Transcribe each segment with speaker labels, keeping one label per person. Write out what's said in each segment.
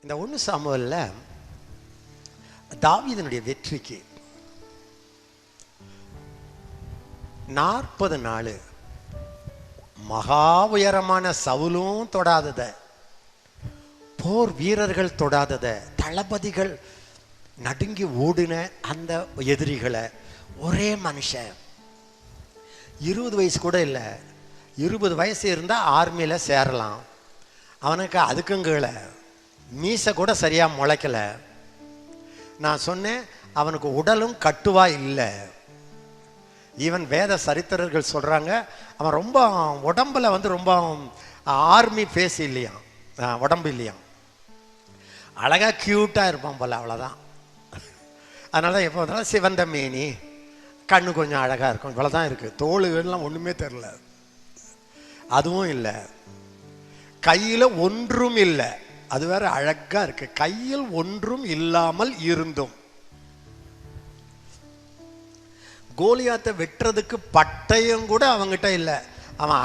Speaker 1: இந்த 1 சாமுவேல்ல தாவீதினுடைய வெற்றிக்கு 40 நாள் மகா உயரமான சவுலும் தொடாதத, போர் வீரர்கள் தொடாதத, தளபதிகள் நடுங்கி ஓடின அந்த எதிரிகளை ஒரே மனுஷன், 20 வயசு கூட இல்லை, 20 வயசு இருந்தால் ஆர்மியில் சேரலாம், அவனுக்கு அதுக்குங்கல மீசை கூட சரியாக முளைக்கல. நான் சொன்னேன் அவனுக்கு உடலும் கட்டுவா இல்லை. ஈவன் வேத சரித்திரர்கள் சொல்கிறாங்க அவன் ரொம்ப உடம்புல ரொம்ப ஆர்மி ஃபேஸ் இல்லையாம், உடம்பு இல்லையாம், அழகாக க்யூட்டாக இருப்பான் போல, அவ்வளோதான். அதனால தான் எப்போ வந்தாலும் சிவந்த மேனி, கண்ணு கொஞ்சம் அழகாக இருக்கும், இவ்வளோதான் இருக்குது. தோளுகள்லாம் ஒன்றுமே தெரில. அதுவும் இல்லை, கையில் ஒன்றும் இல்லை, அது வேற அழகாக இருக்கு. கையில் ஒன்றும் இல்லாமல் இருந்தும் கோலியாத்தை வெட்டுறதுக்கு பட்டயம் கூட அவங்ககிட்ட இல்லை. அவன்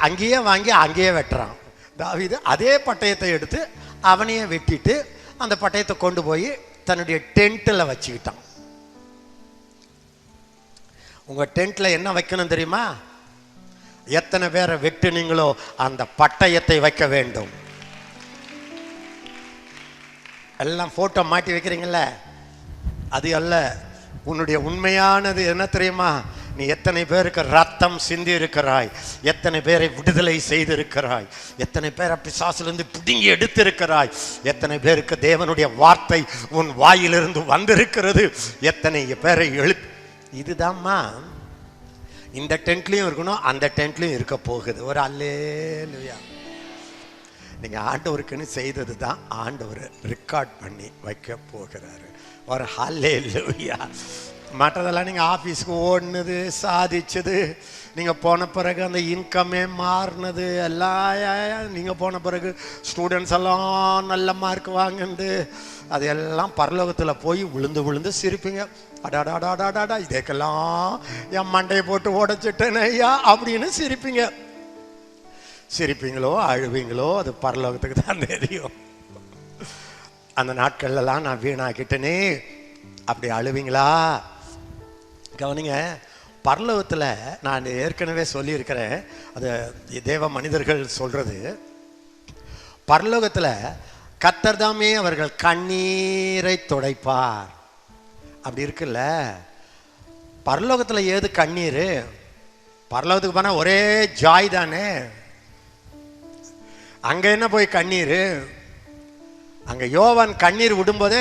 Speaker 1: அங்கேயே வாங்கி அங்கேயே வெட்டுறான். தாவீது அதே பட்டயத்தை எடுத்து அவனையே வெட்டிட்டு அந்த பட்டயத்தை கொண்டு போய் தன்னுடைய டென்ட்டில் வச்சுக்கிட்டான். உங்கள் டென்ட்டில் என்ன வைக்கணும் தெரியுமா? எத்தனை பேரை வெட்டுனீங்களோ அந்த பட்டயத்தை வைக்க வேண்டும். எல்லாம் ஃபோட்டோ மாட்டி வைக்கிறீங்கள, அது அல்ல. உன்னுடைய உண்மையானது என்ன தெரியுமா? நீ எத்தனை பேருக்கு ரத்தம் சிந்தி இருக்கிறாய், எத்தனை பேரை விடுதலை செய்திருக்கிறாய், எத்தனை பேரை பிசாசிலிருந்து பிடுங்கி எடுத்திருக்கிறாய், எத்தனை பேருக்கு தேவனுடைய வார்த்தை உன் வாயிலிருந்து வந்திருக்கிறது, எத்தனை பேரை இதுதான்மா இந்த டென்ட்லையும் இருக்கணும், அந்த டென்ட்லையும் இருக்க போகுது. ஒரு அல்லேலூயா. நீங்கள் ஆண்டவருக்குன்னு செய்தது தான் ஆண்டவர் ரெக்கார்ட் பண்ணி வைக்க போகிறாரு. ஒரு அல்லேலூயா. மற்றதெல்லாம் நீங்கள் ஆஃபீஸுக்கு ஓடினது, சாதிச்சது, நீங்கள் போன பிறகு அந்த இன்கமே மாறினது எல்லாம், நீங்கள் போன பிறகு ஸ்டூடெண்ட்ஸ் எல்லாம் நல்ல மார்க் வாங்கினது, அது எல்லாம் பரலோகத்தில் போய் விழுந்து விழுந்து சிரிப்பீங்க. அடாடாடாடாடா, இதுக்கெல்லாம் என் மண்டையை போட்டு உடைச்சிட்டேன் ஐயா அப்படின்னு சிரிப்பீங்க. சிரிப்பீங்களோ அழுவீங்களோ அது பரலோகத்துக்கு தான் தெரியும். அந்த நாட்கள்லாம் நான் வீணாக்கிட்டேனே அப்படி அழுவீங்களா? கவனிங்க, பரலோகத்தில் நான் ஏற்கனவே சொல்லியிருக்கிறேன், அது தேவ மனிதர்கள் சொல்றது, பரலோகத்தில் கர்த்தர் தாமே அவர்கள் கண்ணீரை துடைப்பார் அப்படி இருக்குல்ல. பரலோகத்தில் ஏது கண்ணீர்? பரலோகத்துக்கு போனால் ஒரே ஜாய் தானே. அங்கே என்ன போய் கண்ணீர்? அங்கே யோவான் கண்ணீர் விடும்போதே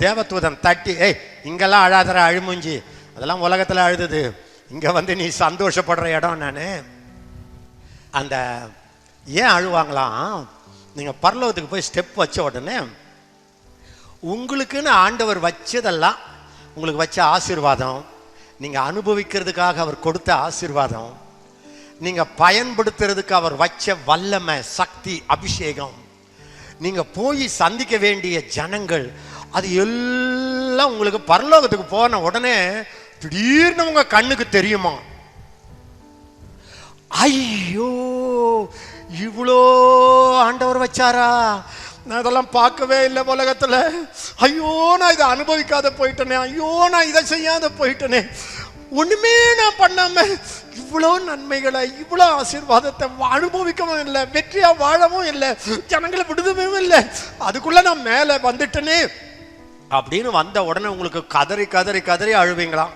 Speaker 1: தேவதூதன் தட்டி, ஏய் இங்கெல்லாம் அழாதற அழுமுஞ்சி, அதெல்லாம் உலகத்தில் அழுதுது, இங்கே நீ சந்தோஷப்படுற இடம். நான் அந்த ஏன் அழுவாங்களாம்? நீங்கள் பரலோகத்துக்கு போய் ஸ்டெப் வச்ச உடனே உங்களுக்குன்னு ஆண்டவர் வச்சதெல்லாம், உங்களுக்கு வச்ச ஆசீர்வாதம், நீங்கள் அனுபவிக்கிறதுக்காக அவர் கொடுத்த ஆசீர்வாதம், நீங்கள் பயன்படுத்துறதுக்கு அவர் வச்ச வல்லமை, சக்தி, அபிஷேகம், நீங்கள் போய் சந்திக்க வேண்டிய ஜனங்கள், அது எல்லாம் உங்களுக்கு பரலோகத்துக்கு போன உடனே திடீர்னு உங்க கண்ணுக்கு தெரியுமா? ஐயோ இவ்வளோ ஆண்டவர் வச்சாரா, நான் இதெல்லாம் பார்க்கவே இல்லை உலகத்தில், ஐயோ நான் இதை அனுபவிக்காத போயிட்டேனே, ஐயோ நான் இதை செய்யாத போயிட்டேனே, ஒண்ணுமே நான் பண்ணாம இவ்வளோ நன்மைகளை, இவ்வளோ ஆசீர்வாதத்தை அனுபவிக்கவும் இல்லை, வெற்றியா வாழவும் இல்லை, ஜனங்களை விடுதவும் இல்லை, அதுக்குள்ள நான் மேலே வந்துட்டேனே அப்படின்னு வந்த உடனே உங்களுக்கு கதறி கதறி கதறி அழுவீங்களாம்.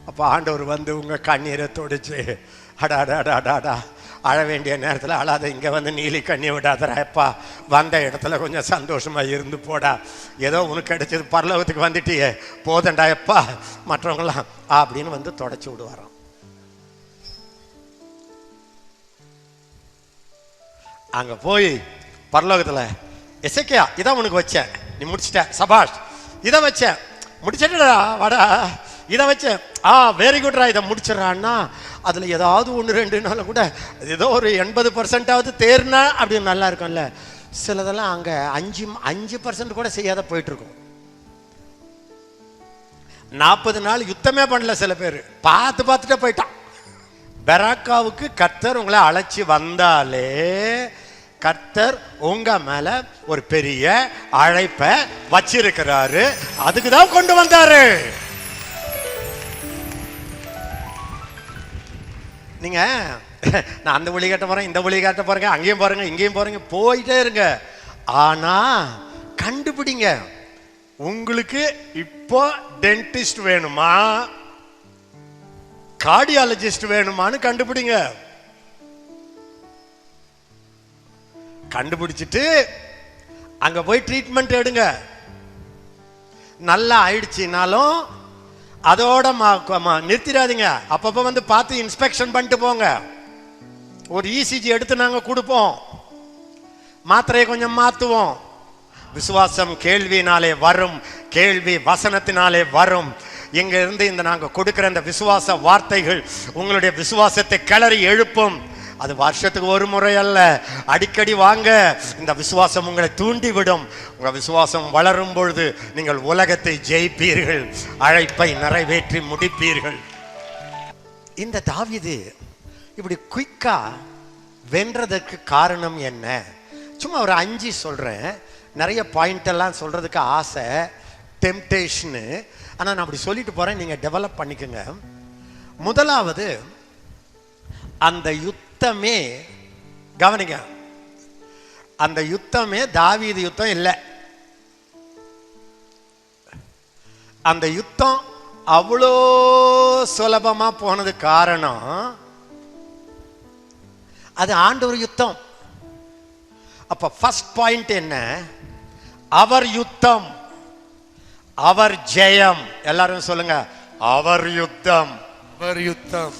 Speaker 1: அப்போ ஆண்டவர் உங்க கண்ணீரை தொடிச்சு, அடாடாடாடாடா அழ வேண்டிய நேரத்தில் அழாத, இங்கே நீலி கண்ணி விடாதராப்பா, வந்த இடத்துல கொஞ்சம் சந்தோஷமா இருந்து போடா, ஏதோ உனக்கு கிடைச்சது, பரலோகத்துக்கு வந்துட்டியே போதண்டா எப்பா மற்றவங்களாம் அப்படின்னு தொடச்சி விடுவாராம். அங்க போய் பரலோகத்துல, எசேக்கியா இதான் உனக்கு வச்சேன், நீ முடிச்சிட்ட, சபாஷ், இதை வச்சேன் முடிச்சிட்டா, வாடா இதை வச்சேன், வெரி குட்ரா, இதை முடிச்சிடறான்னா அதுல ஏதாவது 1-2 கூட ஏதோ ஒரு 80% தேர்னா அப்படின்னு நல்லா இருக்கும்ல. சிலதெல்லாம் அங்க 5% கூட செய்யாத போயிட்டு இருக்கும். 40 நாள் யுத்தமே பண்ணல சில பேர், பார்த்துட்டே போயிட்டான். பெராக்காவுக்கு கர்த்தர் உங்களை அழைச்சி வந்தாலே கர்த்தர் உங்க மேல ஒரு பெரிய அழைப்பை வச்சிருக்கிறாரு. அதுக்குதான் கொண்டு வந்தாரு. நீங்க நான் அந்த ஒளி காட்ட போறேன், இந்த ஒளி காட்ட போறேங்க, அங்கேயும் பாருங்க, இங்கேயும் பாருங்க, போயிட்டே இருங்க. ஆனா கண்டுபிடிங்க, உங்களுக்கு இப்போ டென்டிஸ்ட் வேணுமா, கார்டியாலஜிஸ்ட் வேணுமான்னு கண்டுபிடிங்க. கண்டுபிடிச்சிட்டு அங்க போய் ட்ரீட்மெண்ட் எடுங்க. நல்லா ஆயிடுச்சுனாலும் அதோட நிறுத்திடாதீங்க. அப்பப்ப வந்து பார்த்து இன்ஸ்பெக்ஷன் பண்ணிட்டு போங்க. ஒரு இசிஜி எடுத்து நாங்க கொடுப்போம், மாத்திரையை கொஞ்சம் மாத்துவோம். விசுவாசம் கேள்வினாலே வரும், கேள்வி வசனத்தினாலே வரும். இங்க இருந்து இந்த நாங்க கொடுக்கிற இந்த விசுவாச வார்த்தைகள் உங்களுடைய விசுவாசத்தை கிளறி எழுப்பும். அது வருஷத்துக்கு ஒரு முறை அல்ல, அடிக்கடி வாங்க. இந்த விசுவாசம் உங்களை தூண்டிவிடும். உங்க விசுவாசம் வளரும் பொழுது நீங்கள் உலகத்தை ஜெயிப்பீர்கள், அழைப்பை நிறைவேற்றி முடிப்பீர்கள். இந்த தாவீது இப்படி குயிக்கா வென்றதற்கு காரணம் என்ன? சும்மா ஒரு 5 சொல்றேன். நிறைய பாயிண்ட் எல்லாம் சொல்றதுக்கு ஆசை, டெம்டேஷனு. ஆனா நான் அப்படி சொல்லிட்டு போறேன், நீங்க டெவலப் பண்ணிக்கோங்க. முதலாவது, அந்த யுத்தமே, கவனிங்க, அந்த யுத்தமே தாவீது யுத்தம் இல்லை. அந்த யுத்தம் அவ்வளோ சுலபமா போனது காரணம் அது ஆண்டவர் யுத்தம். அப்ப ஃபர்ஸ்ட் பாயிண்ட் என்ன? அவர் யுத்தம், அவர் ஜெயம். எல்லாரும் சொல்லுங்க, அவர் யுத்தம்,
Speaker 2: அவர் யுத்தம்,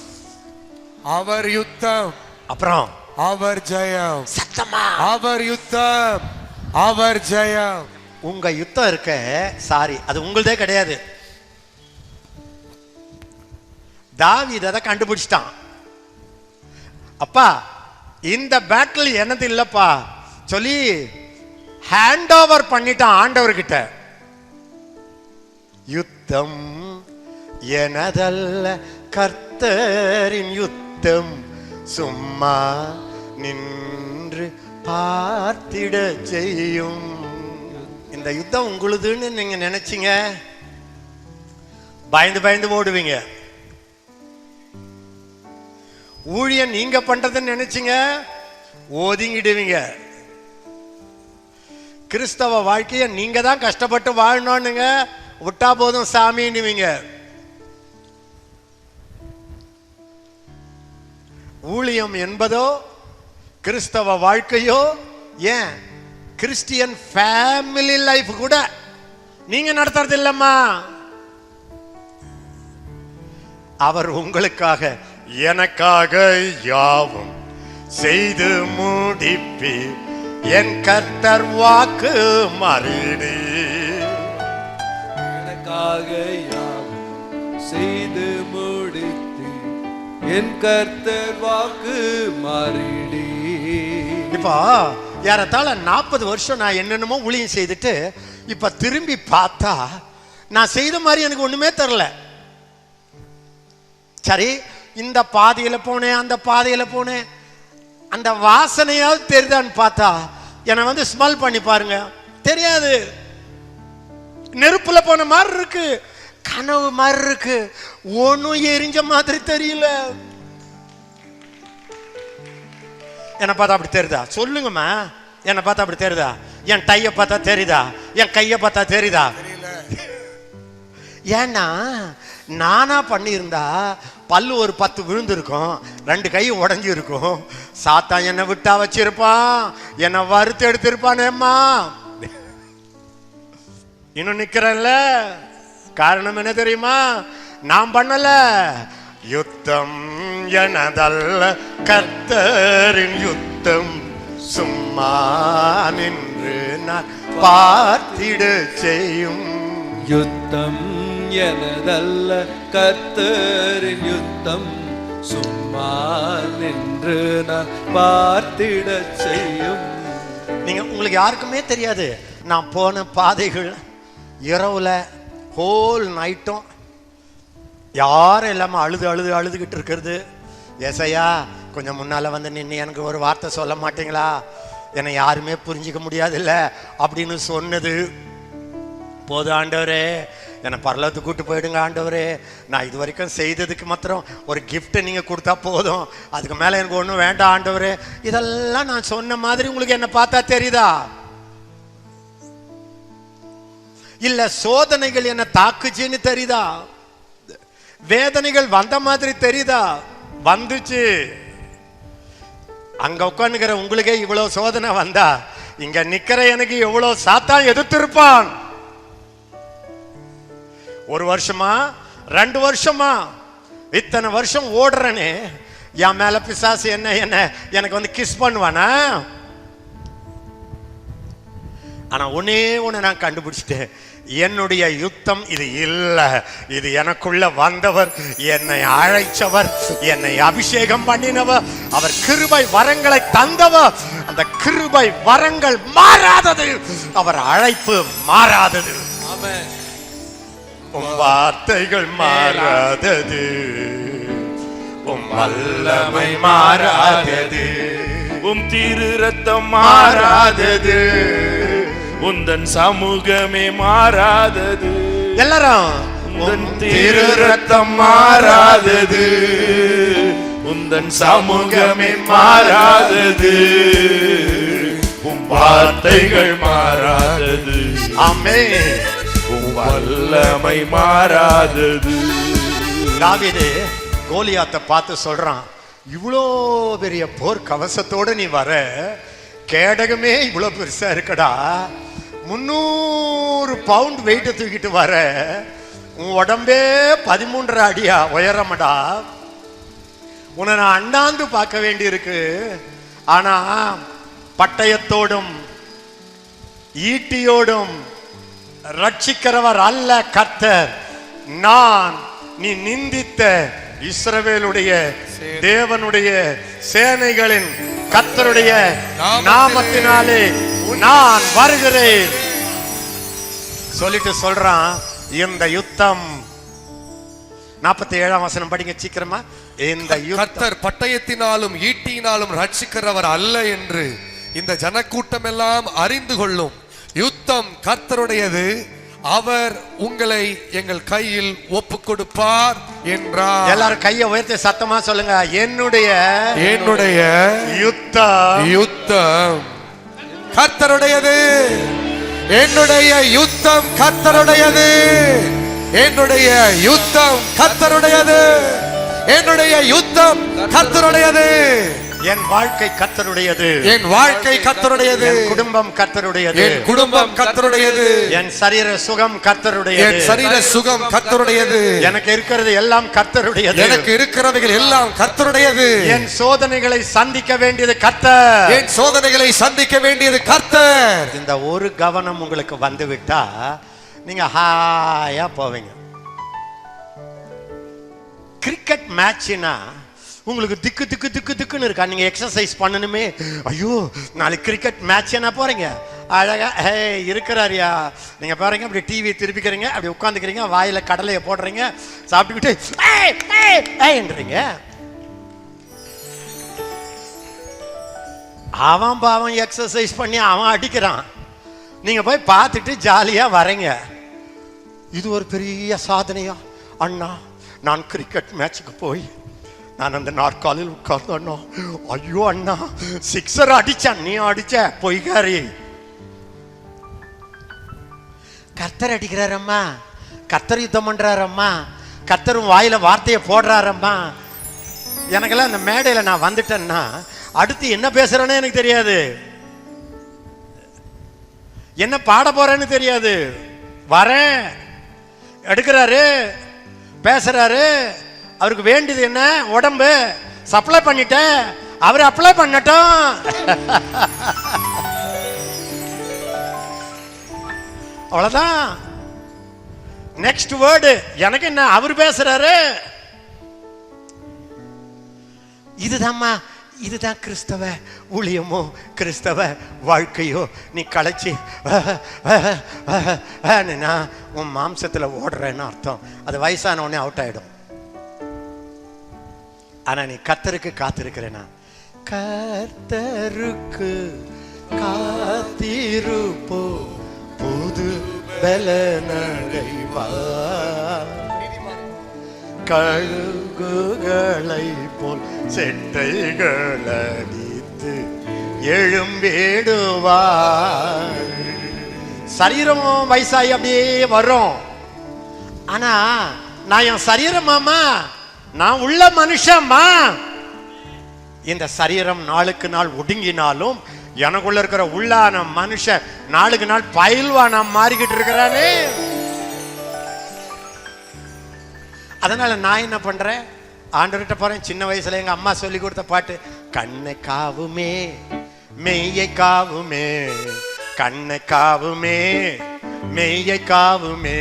Speaker 2: அவர் யுத்தம்.
Speaker 1: அப்புறம்
Speaker 2: அவர் ஜெயம்.
Speaker 1: சத்தமா,
Speaker 2: அவர் யுத்தம், அவர் ஜெயம்.
Speaker 1: உங்க யுத்தம் இருக்க, சாரி, அது உங்களதே கிடையாது. தாவீது அதை கண்டுபிடிச்சிட்டான். அப்பா, இந்த பேட்டில் என்னது இல்லப்பா சொல்லி ஹேண்ட் ஓவர் பண்ணிட்டான் ஆண்டவர்கிட்ட. யுத்தம் எனதல்ல, கர்த்தரின் யுத்தம், சும்மா நின்று பார்த்திட செய்யும். இந்த யுத்தம் உங்களுதுன்னு நீங்க நினைச்சீங்க, பயந்து பயந்து ஓடுவீங்க. ஊழியம் நீங்க பண்றதுன்னு நினைச்சீங்க, ஒதுங்கிடுவீங்க. கிறிஸ்தவ வாழ்க்கைய நீங்க தான் கஷ்டப்பட்டு வாழணும்னுங்க, விட்டா போதும் சாமின்னுவீங்க. ஊழியம் என்பதோ கிறிஸ்தவ வாழ்க்கையோ, ஏன் கிறிஸ்டியன் ஃபேமிலி லைஃப் கூட நீங்க நடத்துறது இல்லம்மா. அவர் உங்களுக்காக எனக்காக யாவும் செய்து முடிப்பி, என் கர்த்தர் வாக்கு மாறினி.
Speaker 3: எனக்காக யாவும் செய்து முடித்து, என் கர்த்தர் வாக்கு மாறினி.
Speaker 1: இப்போ ஏறத்தாழ 40 வருஷம் நான் என்னென்னமோ ஊழியம் செய்துட்டு இப்ப திரும்பி பார்த்தா நான் செய்த மாதிரி எனக்கு ஒண்ணுமே தெரியல. சரி, இந்த பாதையில போனேன், அந்த பாதையில போனேன், அந்த வாசனையாவது தெரியுதான்னு பார்த்தா என்னை வந்து ஸ்மெல் பண்ணி பாருங்க, தெரியாது. நெருப்புல போன மாதிரி இருக்கு, கனவு மாதிரி இருக்கு, ஒன்னும் எரிஞ்ச மாதிரி தெரியல. என்னை பார்த்தா அப்படி தெரியுதா? சொல்லுங்கம்மா, என்னை பார்த்தா அப்படி தெரியுதா? என் டைய பார்த்தா தெரியுதா? என் கையை பார்த்தா தெரியுதா? ஏன்னா நானா பண்ணியிருந்தா பல்லு ஒரு 10 விழுந்து இருக்கும், 2 கை உடஞ்சி இருக்கும். சாத்தா என்னை விட்டா வச்சிருப்பான், என்னை வறுத்து எடுத்திருப்பானேம்மா. இன்னும் நிக்கிறேன்ல, காரணம் என்ன தெரியுமா? நான் பண்ணல. யுத்தம் எனதல்ல, கர்த்தரின் யுத்தம், சும்மா நின்று நான் பார்த்திட செய்யும்.
Speaker 3: யுத்தம் எனதல்ல, கர்த்தரின் யுத்தம், சும்மா நின்று நான் பார்த்திட செய்யும்.
Speaker 1: நீங்க, உங்களுக்கு யாருக்குமே தெரியாது நான் போன பாதைகள். இரவுல ஹோல் நைட்டும் யாரும் இல்லாம அழுதுகிட்டு இருக்கிறது. ஏசையா, கொஞ்சம் முன்னால வந்து நின்று எனக்கு ஒரு வார்த்தை சொல்ல மாட்டீங்களா? என்னை யாருமே புரிஞ்சிக்க முடியாது இல்ல அப்படின்னு சொன்னது. போது ஆண்டவரே, என்னை பரலோகத்துக்கு கூட்டு போயிடுங்க ஆண்டவரே, நான் இது வரைக்கும் செய்ததுக்கு மாத்திரம் ஒரு கிஃப்ட் நீங்க கொடுத்தா போதும், அதுக்கு மேல எனக்கு ஒன்றும் வேண்டாம் ஆண்டவரே. இதெல்லாம் நான் சொன்ன மாதிரி உங்களுக்கு என்ன பார்த்தா தெரியுதா? இல்ல சோதனைகள் என்ன தாக்குச்சுன்னு தெரியுதா? வேதனைகள் வந்த மாதிரி தெரியுதா? வந்துச்சு. அங்க உட்காந்துக்கிற உங்களுக்கே இவ்வளவு சோதனை வந்தா, இங்க நிக்கிற எனக்கு எவ்வளவு சாத்தான் எதிர்த்திருப்பான். 1 வருஷமா 2 வருஷமா இத்தனை வருஷம் ஓடுறனே, என் மேல பிசாசு என்ன எனக்கு வந்து கிஸ் பண்ணுவானா? ஆனா ஒன்னே ஒண்ணு நான் கண்டுபிடிச்சிட்டேன், என்னுடைய யுத்தம் இது இல்ல, இது எனக்குள்ள வந்தவர், என்னை அழைச்சவர், என்னை அபிஷேகம் பண்ணினவர், அவர் கிருபை வரங்களை தந்தவர். அந்த கிருபை வரங்கள் மாறாதது, அவர் அழைப்பு மாறாதது.
Speaker 3: ஆமென்.
Speaker 1: உம் வார்த்தைகள் மாறாதது, உம் வல்லமை மாறாதது,
Speaker 4: உம் திரு ரத்தம் மாறாதது, உந்தன் சமூகமே மாறாதது.
Speaker 1: எல்லாரும்
Speaker 4: உந்தன் திரு ரத்தம் மாறாதது, உந்தன் சமூகமே மாறாதது, உம் வார்த்தைகள் மாறாதது.
Speaker 1: ஆமென்.
Speaker 4: உம் வல்லமை மாறாதது.
Speaker 1: தாவீது கோலியாத்தை பார்த்து சொல்றான், இவ்வளோ பெரிய போர் கவசத்தோட நீ வர, கேடகமே இவ்வளவு பெருசா இருக்கடா, 300 பவுண்ட் வெயிட் தூக்கிட்டு வர, உன் உடம்பே 13.5 அடியா உயரமடா, உன்னை நான் அண்ணாந்து பார்க்க வேண்டி இருக்கு. ஆனா பட்டயத்தோடும் ஈட்டியோடும் ரட்சிக்கிறவர் அல்ல கர்த்தர், நான் நீ நிந்தித்த இஸ்ரவேலுடைய தேவனுடைய சேனைகளின் கர்த்தருடைய நாமத்தினாலே நான் வருகிறேன் சொல்லிட்டு சொல்றான். இந்த யுத்தம் 47ஆம் வசனம் படிங்க சீக்கிரமா. இந்த
Speaker 2: கர்த்தர் பட்டயத்தினாலும் ஈட்டியினாலும் ரட்சிக்கிறவர் அல்ல என்று இந்த ஜனக்கூட்டம் எல்லாம் அறிந்து கொள்ளும். யுத்தம் கர்த்தருடையது, அவர் உங்களை எங்கள் கையில் ஒப்பு கொடுப்பார் என்றார்.
Speaker 1: எல்லாரும் கையை உயர்த்தி சத்தமா சொல்லுங்க, என்னுடைய யுத்தம்
Speaker 2: யுத்தம் கர்த்தருடையது, என்னுடைய யுத்தம் கர்த்தருடையது, என்னுடைய யுத்தம் கர்த்தருடையது, என்னுடைய யுத்தம் கர்த்தருடையது.
Speaker 1: என் வாழ்க்கை கர்த்தருடையது,
Speaker 2: என் வாழ்க்கை கர்த்தருடையது,
Speaker 1: என் குடும்பம் கர்த்தருடையது,
Speaker 2: என் குடும்பம் கர்த்தருடையது,
Speaker 1: என் சரீர சுகம் கர்த்தருடையது,
Speaker 2: என் சரீர சுகம் கர்த்தருடையது,
Speaker 1: எனக்கு இருக்கிறது எல்லாம் கர்த்தருடையது,
Speaker 2: எனக்கு இருக்கிறவைகள் எல்லாம் கர்த்தருடையது.
Speaker 1: என் சோதனைகளை சந்திக்க வேண்டியது கர்த்தர்,
Speaker 2: என் சோதனைகளை சந்திக்க வேண்டியது கர்த்தர்.
Speaker 1: இந்த ஒரு கவனம் உங்களுக்கு வந்து விட்டா நீங்க ஹாயா போவீங்க. கிரிக்கெட் மேட்ச்னா உங்களுக்கு திக்கு திக்கு திக்கு திக்குன்னு இருக்கா? நீங்க எக்ஸசைஸ் பண்ணணுமே, ஐயோ நாளைக்கு கிரிக்கெட் மேட்ச் என்ன போறீங்க, அழகா இருக்கிறாரியா நீங்க பாருங்க, அப்படி டிவி திருப்பிக்கிறீங்க, அப்படி உட்காந்துக்கிறீங்க, வாயில கடலையை போடுறீங்க, சாப்பிட்டுக்கிட்டு. அவன் பாவம் எக்ஸசைஸ் பண்ணி அவன் அடிக்கிறான், நீங்க போய் பார்த்துட்டு ஜாலியா வரீங்க. இது ஒரு பெரிய சாதனையா? அண்ணா நான் கிரிக்கெட் மேட்சுக்கு போய் நான் அந்த நாற்காலில் உட்கார்ந்தோம், ஐயோ அண்ணா சிக்ஸர் அடிச்சான், நீ அடிச்ச பொய்காரி. கர்த்தர் அடிக்கிறாரம்மா, கர்த்தர் யுத்தம் பண்றாரம்மா, கர்த்தரும் வாயில வார்த்தையை போடுறாரம்மா. எனக்கெல்லாம் அந்த மேடையில நான் வந்துட்டேன்னா அடுத்து என்ன பேசுறேன்னு எனக்கு தெரியாது, என்ன பாட போறேன்னு தெரியாது. வரேன், எடுக்கிறாரு, பேசுறாரு, அவருக்கு வேண்டியது என்ன, உடம்பு சப்ளை பண்ணிட்டேன், அவர் அப்ளை பண்ணட்டும். அவ்வளவுதான். நெக்ஸ்ட் வேர்டு எனக்கு என்ன, அவர் பேசுறாரு. இதுதான் கிறிஸ்தவ ஊழியமோ கிறிஸ்தவ வாழ்க்கையோ. நீ களைச்சி உன் மாம்சத்துல ஓடுறேன்னு அர்த்தம், அது வயசான உடனே அவுட் ஆயிடும். ஆனா நீ கர்த்தருக்கு காத்திருக்கிறேனா, கர்த்தருக்கு காத்திருப்போ புது பலனடைவா. கழுகுகளை போல் செட்டைகள் அடித்து எழும்பிடுவார். சரீரமும் வயசாகி அப்படியே வரும். ஆனா நான் என் சரீரமாமா, நான் உள்ள மனுஷம்மா. இந்த சரீரம் நாளுக்கு நாள் ஒடுங்கினாலும் எனக்குள்ள இருக்கிற உள்ளான மனுஷன் நாளுக்கு நாள் பயில்வானா மாறிக்கிட்டு இருக்கிறானே. அதனால நான் என்ன பண்றேன், ஆண்டவர்கிட்ட போறேன். சின்ன வயசுல எங்க அம்மா சொல்லி கொடுத்த பாட்டு, கண்ணை காவுமே மெய்யை காவுமே, கண்ணை காவுமே மெய்யை காவுமே,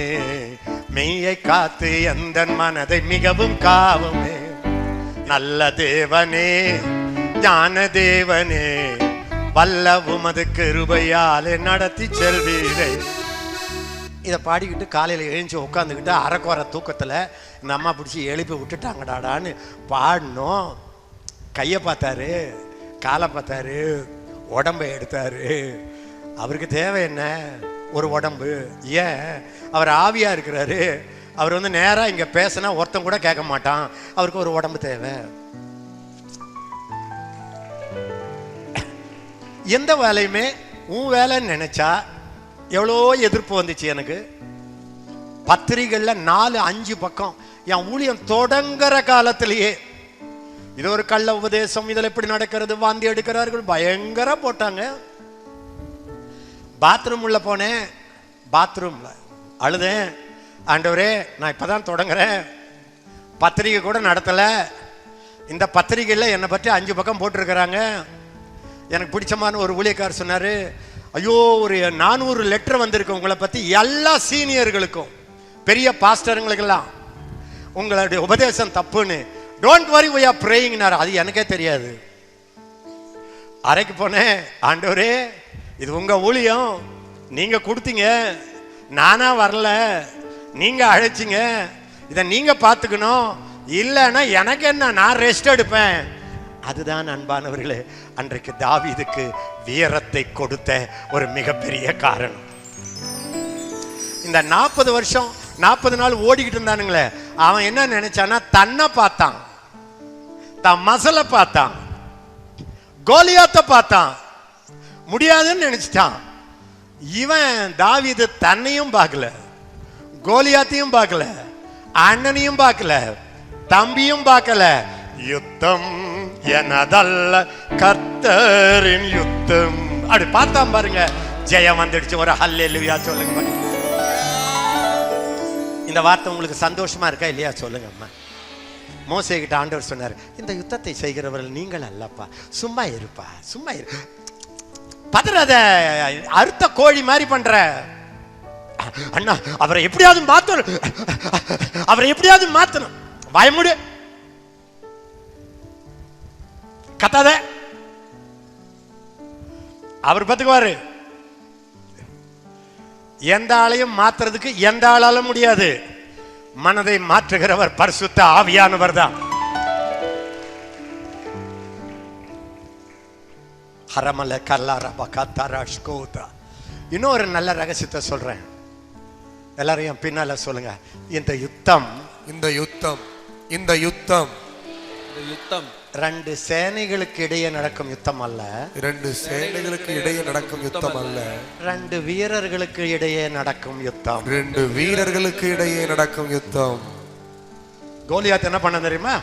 Speaker 1: மெய்யை காத்து எந்த மனதை மிகவும் காவுமே. நல்ல தேவனே ஞான தேவனே, வல்ல உமது கிருபையாலே நடத்தி செல்வீரே. இதை பாடிக்கிட்டு காலையில் எழுந்து உட்காந்துக்கிட்டு அரைக்குற தூக்கத்தில் இந்த அம்மா பிடிச்சி எழுப்பி விட்டுட்டாங்கடாடான்னு பாடணும். கையை பார்த்தாரு, காலை பார்த்தாரு, உடம்பை எடுத்தாரு. அவருக்கு தேவை என்ன? ஒரு உடம்பு. ஏன்? அவர் ஆவியா இருக்கிறாரு. அவர் வந்து நேரா இங்க பேசினா ஒருத்தன் கூட கேட்க மாட்டான். அவருக்கு ஒரு உடம்பு தேவை. எந்த வேலையுமே உன் வேலைன்னு நினைச்சா எவ்வளோ எதிர்ப்பு வந்துச்சு எனக்கு. பத்திரிகைகள்ல 4-5 பக்கம் என் ஊழியம் தொடங்குற காலத்திலேயே இது ஒரு கள்ள உபதேசம், இதில் எப்படி நடக்கிறது, வாந்தி எடுக்கிறார்கள் பயங்கர போட்டாங்க. பாத்ரூம் உள்ள போனேன், பாத்ரூம்ல அழுதேன், ஆண்டவரே நான் இப்பதான் தொடங்குறேன், பத்திரிகை கூட நடத்தல, இந்த பத்திரிகையில் என்னை பற்றி 5 பக்கம் போட்டிருக்கிறாங்க. எனக்கு பிடிச்சமான ஒரு ஊழியக்காரர் சொன்னாரு, ஐயோ ஒரு 400 லெட்டர் வந்திருக்கு உங்களை பத்தி எல்லா சீனியர்களுக்கும், பெரிய பாஸ்டருங்களுக்கெல்லாம் உங்களுடைய உபதேசம் தப்புன்னு. Don't worry we are praying. அது எனக்கே தெரியாது. அறைக்கு போனேன், ஆண்டவரே இது உங்க ஊழியம், நீங்க கொடுத்தீங்க, நானா வரல, நீங்க அழைச்சிங்க, இதை நீங்க பார்த்துக்கணும், இல்லைன்னா எனக்கு என்ன, நான் ரெஸ்ட் எடுப்பேன். அதுதான் அன்பானவர்களே அன்றைக்கு தாவீதுக்கு வீரத்தை கொடுத்த ஒரு மிகப்பெரிய காரணம். இந்த 40 வருஷம் 40 நாள் ஓடிக்கிட்டு இருந்தானுங்களே, அவன் என்ன நினைச்சான்னா தன்னை பார்த்தான், தன் மசலை பார்த்தான், கோலியாத்தை பார்த்தான், முடியாதுன்னு நினைச்சிட்டான். இவன் தாவீது தன்னையும் பார்க்கல, கோலியாத்தையும் பார்க்கல, அண்ணனையும் பார்க்கல, தம்பியும் பார்க்கல. யுத்தம் எனதல்ல கர்த்தரின் யுத்தம். அப்படி பார்த்தான் பாருங்க, ஜெயம் வந்துடுச்சு. ஒரு ஹல்லேலூயா சொல்லுங்க. இந்த வார்த்தை உங்களுக்கு சந்தோஷமா இருக்கா இல்லையா சொல்லுங்க. அம்மா மோசே கிட்ட ஆண்டவர் சொன்னார், இந்த யுத்தத்தை செய்கிறவர்கள் நீங்கள் அல்லப்பா, சும்மா இருப்பா, சும்மா இரு, பதறாத, அறுத்த கோழி மாதிரி பண்ற. அண்ணா அவரை எப்படியாவது மாத்தணும், அவரை எப்படியாவது மாத்தணும், பயமுடு, கத்தாத, அவர் பார்த்துக்குவாரு. எந்த ஆளையும் மாத்துறதுக்கு எந்த ஆளால முடியாது. மனதை மாற்றுகிறவர் பரிசுத்த ஆவியானவர் தான். ஹரமல கல்லாரபா கத்தாராஷ்கோதா. இன்னொரு நல்ல ரகசியத்தை சொல்றேன், எல்லாரையும் பின்னால சொல்லுங்க. இந்த யுத்தம்,
Speaker 2: இந்த யுத்தம், இந்த யுத்தம்,
Speaker 3: இந்த யுத்தம்
Speaker 1: 2 சேனைகளுக்கு இடையே நடக்கும் யுத்தம் அல்ல.
Speaker 2: 2 சேனைகளுக்கு இடையே நடக்கும் யுத்தம் அல்ல.
Speaker 1: 2 வீரர்களுக்கு இடையே நடக்கும் யுத்தம்.
Speaker 2: 2 வீரர்களுக்கு இடையே நடக்கும் யுத்தம்.
Speaker 1: கோலியாத் என்ன பண்ண தெரியுமா?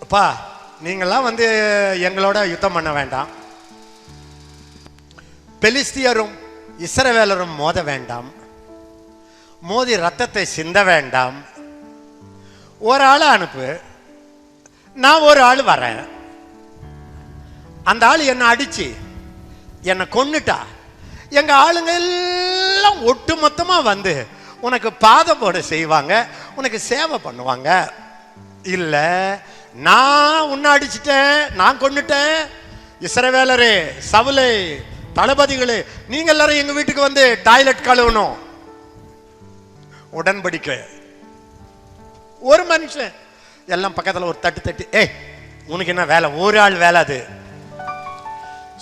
Speaker 1: அப்பா நீங்களாம் வந்து எங்களோட யுத்தம் பண்ண வேண்டாம், பெலிஸ்தியரும் இஸ்ரவேலரும் மோத வேண்டாம், மோதி ரத்தத்தை சிந்த வேண்டாம், ஒரு ஆளை அனுப்பு, நான் ஒரு ஆள் வரேன், அந்த ஆள் என்னை அடிச்சு என்னை கொன்னுட்டா எங்க ஆளுங்க எல்லாம் ஒட்டு மொத்தமா வந்து உனக்கு பாதை போட செய்வாங்க, உனக்கு சேவை பண்ணுவாங்க. இல்ல நான் உன்னை அடிச்சிட்டேன், நான் கொன்னுட்டேன், இஸ்ரவேலரே, சவுலே, தளபதிகளே, நீங்க எல்லாரும் எங்க வீட்டுக்கு வந்து டாய்லெட் கழுவணும். உடன்படிக்கை. ஒரு மனுஷன் எல்லாம் பக்கத்துல ஒரு தட்டு தட்டி, ஏய் உனக்கு என்ன வேலை, ஒரு ஆள் வேலை, அது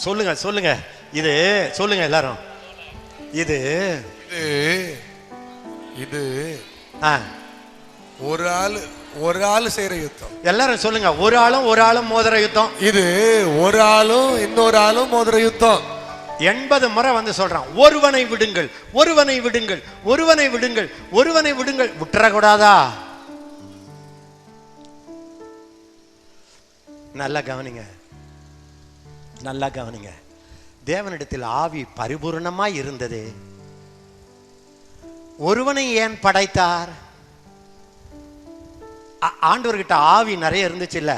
Speaker 1: சொல்லுங்க சொல்லுங்க, இது சொல்லுங்க எல்லாரும். இது
Speaker 2: இது
Speaker 1: ஆ,
Speaker 2: ஒரு ஆளு செய்யற யுத்தம்.
Speaker 1: எல்லாரும் சொல்லுங்க, ஒரு ஆளும் மோதிர யுத்தம்.
Speaker 2: இது ஒரு ஆளும் இன்னொரு ஆளும் மோதிர யுத்தம்.
Speaker 1: 80 முறை வந்து சொல்றான், ஒருவனை விடுங்கள், ஒருவனை விடுங்கள், ஒருவனை விடுங்கள், ஒருவனை விடுங்கள். விட்டுறக்கூடாதா? நல்லா கவனிங்க, நல்லா கவனிங்க. தேவனிடத்தில் ஆவி பரிபூர்ணமாய் இருந்தது. ஒருவனை ஏன் படைத்தார்? ஆண்டவர்கிட்ட ஆவி நிறைய இருந்துச்சு இல்ல,